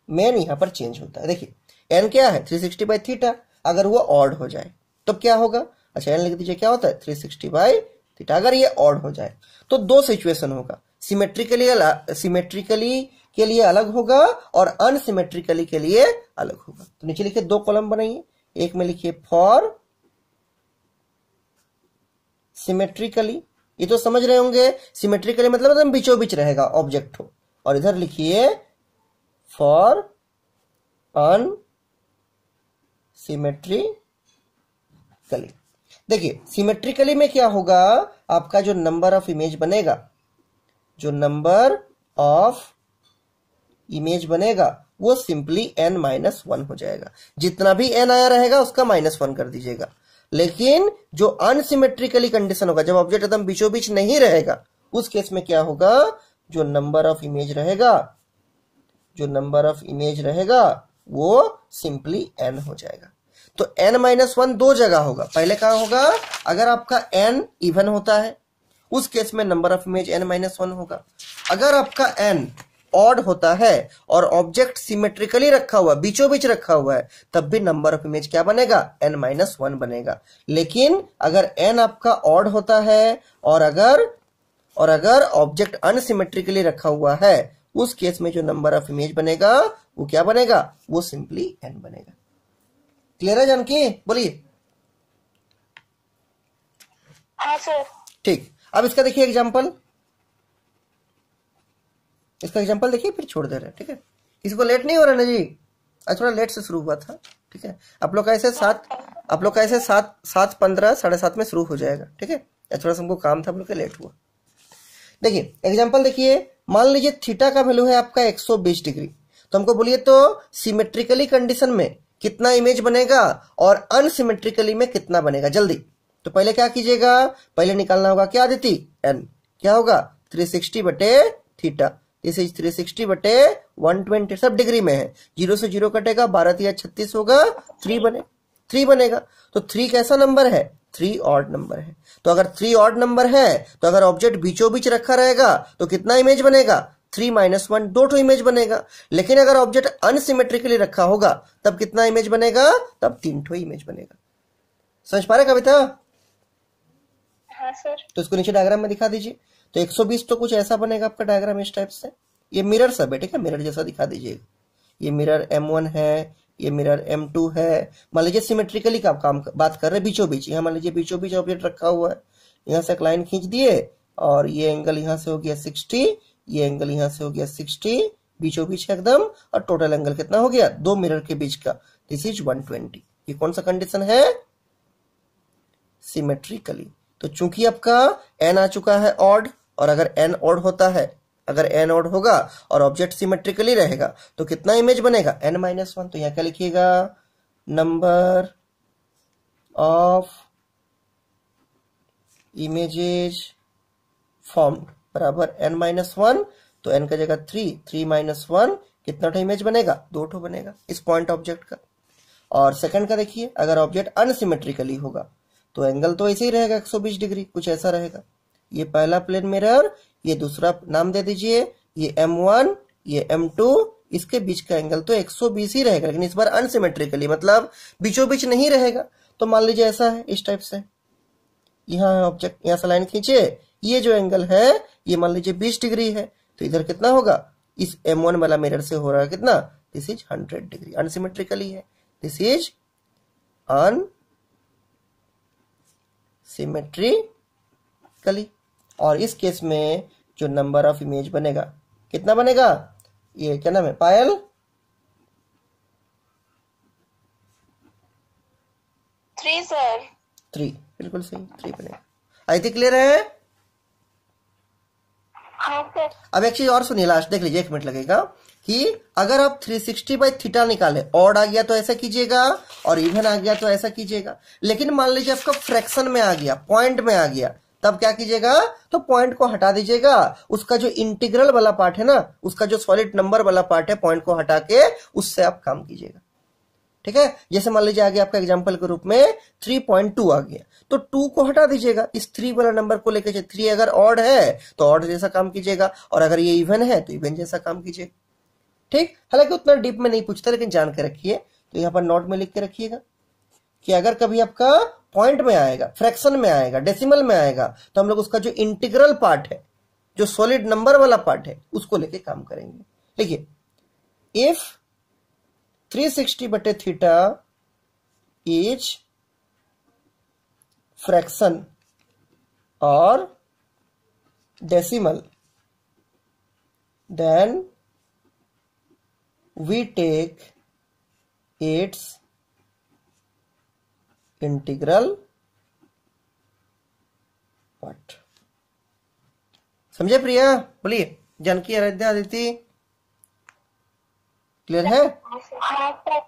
Main यहां पर चेंज होता है, देखिए n क्या है, 360 बाई थीटा, अगर वो ऑड हो जाए तब क्या होगा, अच्छा n लिख दीजिए, क्या होता है 360 बाई थीटा। अगर ये ऑड हो जाए तो दो सिचुएशन होगा, सिमेट्रिकली के लिए अलग होगा और अनसिमेट्रिकली के लिए अलग होगा। तो नीचे लिखिए, दो कॉलम बनाइए, एक में लिखिए फॉर सिमेट्रिकली, ये तो समझ रहे होंगे, सिमेट्रिकली मतलब एकदम बीचों बीच रहेगा ऑब्जेक्ट हो, और इधर लिखिए फॉर अनसिमेट्रिकली। देखिए सिमेट्रिकली में क्या होगा, आपका जो नंबर ऑफ इमेज बनेगा, जो नंबर ऑफ इमेज बनेगा वो सिंपली n-1 हो जाएगा। जितना भी n आया रहेगा उसका -1 कर दीजिएगा। लेकिन जो अनसिमेट्रिकली कंडीशन होगा, जब ऑब्जेक्ट एकदम बीचों बीच नहीं रहेगा, उस केस में क्या होगा, जो नंबर ऑफ इमेज रहेगा, जो नंबर ऑफ इमेज रहेगा वो सिंपली n हो जाएगा। तो n-1 दो जगह होगा। पहले कहां होगा, अगर आपका n इवन होता है उस केस में नंबर ऑफ इमेज n-1 होगा। अगर आपका n ऑड होता है और ऑब्जेक्ट सिमेट्रिकली रखा हुआ, बीचों बीच रखा हुआ है, तब भी नंबर ऑफ इमेज क्या बनेगा, n-1 बनेगा। लेकिन अगर n आपका ऑड होता है और अगर ऑब्जेक्ट अनसिमेट्रिकली रखा हुआ है, उस केस में जो नंबर ऑफ इमेज बनेगा वो क्या बनेगा, वो सिंपली n बनेगा। क्लियर है जानकी, बोलिए। हाँ सर। ठीक, अब इसका देखिए एग्जांपल, इसका एग्जांपल देखिए, फिर छोड़ दे रहे हैं, ठीक है। किसी को लेट नहीं हो रहा ना जी, आज थोड़ा लेट से शुरू हुआ था, ठीक है। आप लोग का ऐसे 7:15 7:30 में शुरू हो जाएगा, ठीक है। थोड़ा सा हमको काम था, आप लोग का लेट हुआ। देखिए एग्जांपल देखिए, मान लीजिए थीटा का वैल्यू है आपका 120 डिग्री, तो हमको बोलिए तो सिमेट्रिकली कंडीशन में कितना इमेज बनेगा और अनसिमेट्रिकली में कितना बनेगा, जल्दी। तो पहले क्या कीजिएगा, पहले निकालना होगा क्या आदिति, एन। क्या होगा 360 बटे थीटा, दिस इज 360 बटे 120, सब डिग्री में है, 0 से 0 कटेगा, 12 या 36 होगा, 3 बनेगा। तो 3 कैसा नंबर है, 3 ऑड नंबर है। तो अगर 3 ऑड नंबर है तो अगर ऑब्जेक्ट बीचों बीच रखा रहेगा तो कितना इमेज बनेगा, 3 - 1, 2 इमेज बनेगा। लेकिन अगर ऑब्जेक्ट अनसिमेट्रिकली रखा होगा तब कितना इमेज बनेगा, तब 3 इमेज बनेगा। समझ पा रहे कविता? हाँ सर। तो इसको नीचे डायग्राम में दिखा दीजिए। तो 120 तो कुछ ऐसा बनेगा आपका डायग्राम इस टाइप से। ये मिरर सब है, ठीक है, मिरर जैसा दिखा दीजिएगा। ये मिरर M1 है, ये मिरर M2 है। मान लीजिए सिमेट्रिकली का आप काम बात कर रहे हैं, बीचों बीच। यहाँ मान लीजिए बीचों बीच ऑब्जेक्ट रखा हुआ है, यहाँ से एक लाइन खींच दिए और ये एंगल यहाँ से हो गया 60, ये एंगल यहाँ से हो गया 60, बीचों बीच एकदम, और टोटल एंगल कितना हो गया, 2 मिरर के बीच का, दिस इज 120। ये कौन सा कंडीशन है, सिमेट्रिकली। तो चूंकि आपका n आ चुका है ऑड, और अगर n ऑड होता है, अगर n ऑड होगा और ऑब्जेक्ट सिमेट्रिकली रहेगा तो कितना इमेज बनेगा, n - 1। तो यहां क्या लिखिएगा, नंबर ऑफ इमेजेस फॉर्म्ड बराबर n - 1। तो n का जगह 3 - 1 कितना इमेज बनेगा, 2 बनेगा इस पॉइंट ऑब्जेक्ट का। और सेकंड का देखिए, अगर ऑब्जेक्ट अनसिमेट्रिकली होगा तो एंगल तो ऐसे ही रहेगा 120 डिग्री, कुछ ऐसा रहेगा। ये पहला प्लेन मिरर, ये दूसरा नाम दे दीजिए, ये M1, ये M2, इसके बीच का एंगल तो 120 ही रहेगा, लेकिन इस बार अनसिमेट्रिकली, मतलब बीचों बीच नहीं रहेगा। तो मान लीजिए ऐसा है, इस टाइप से, यहाँ ऑब्जेक्ट, यहाँ से लाइन खींचे, ये जो एंगल है ये मान लीजिए 20 डिग्री है, तो इधर कितना होगा, इस M1 वाला मिरर से हो रहा है कितना, दिस इज 100 डिग्री, अनसिमेट्रिकली है, दिस इज सिमेट्रिकली। और इस केस में जो नंबर ऑफ इमेज बनेगा, कितना बनेगा, ये क्या नाम है पायल, 3 सर। 3, बिल्कुल सही, 3 बनेगा। आई थिंक क्लियर है? हाँ सर। अब एक चीज और सुनिए, लास्ट देख लीजिए, 1 मिनट लगेगा, कि अगर आप 360 बाई थीटा निकाले, ऑड आ गया तो ऐसा कीजिएगा और इवन आ गया तो ऐसा कीजिएगा। लेकिन मान लीजिए आपका फ्रैक्शन में आ गया, पॉइंट में आ गया, तब क्या कीजिएगा, तो पॉइंट को हटा दीजिएगा, उसका जो इंटीग्रल वाला पार्ट है ना, उसका जो सॉलिड नंबर वाला पार्ट है, पॉइंट को हटा के उससे आप काम कीजिएगा, ठीक है। जैसे मान लीजिए आगे आपका एग्जांपल के रूप में 3.2 आ गया, तो 2 को हटा दीजिएगा, इस 3 वाला नंबर को लेकर, 3 अगर ऑड है तो ऑड जैसा काम कीजिएगा, और अगर ये इवन है तो इवन जैसा काम कीजिएगा, ठीक। हालांकि उतना डीप में नहीं पूछता, लेकिन जान के रखिए। तो यहाँ पर नोट में लिख के रखिएगा कि अगर कभी आपका पॉइंट में आएगा, फ्रैक्शन में आएगा, डेसिमल में आएगा, तो हम लोग उसका जो इंटीग्रल पार्ट है, जो सॉलिड नंबर वाला पार्ट है, उसको लेके काम करेंगे। देखिए, इफ 360 बटे थीटा इज फ्रैक्शन और decimal, then we take its integral part। समझे प्रिया? बोलिए, जानकी, आराध्या, अदिति, क्लियर है? हाँ सर।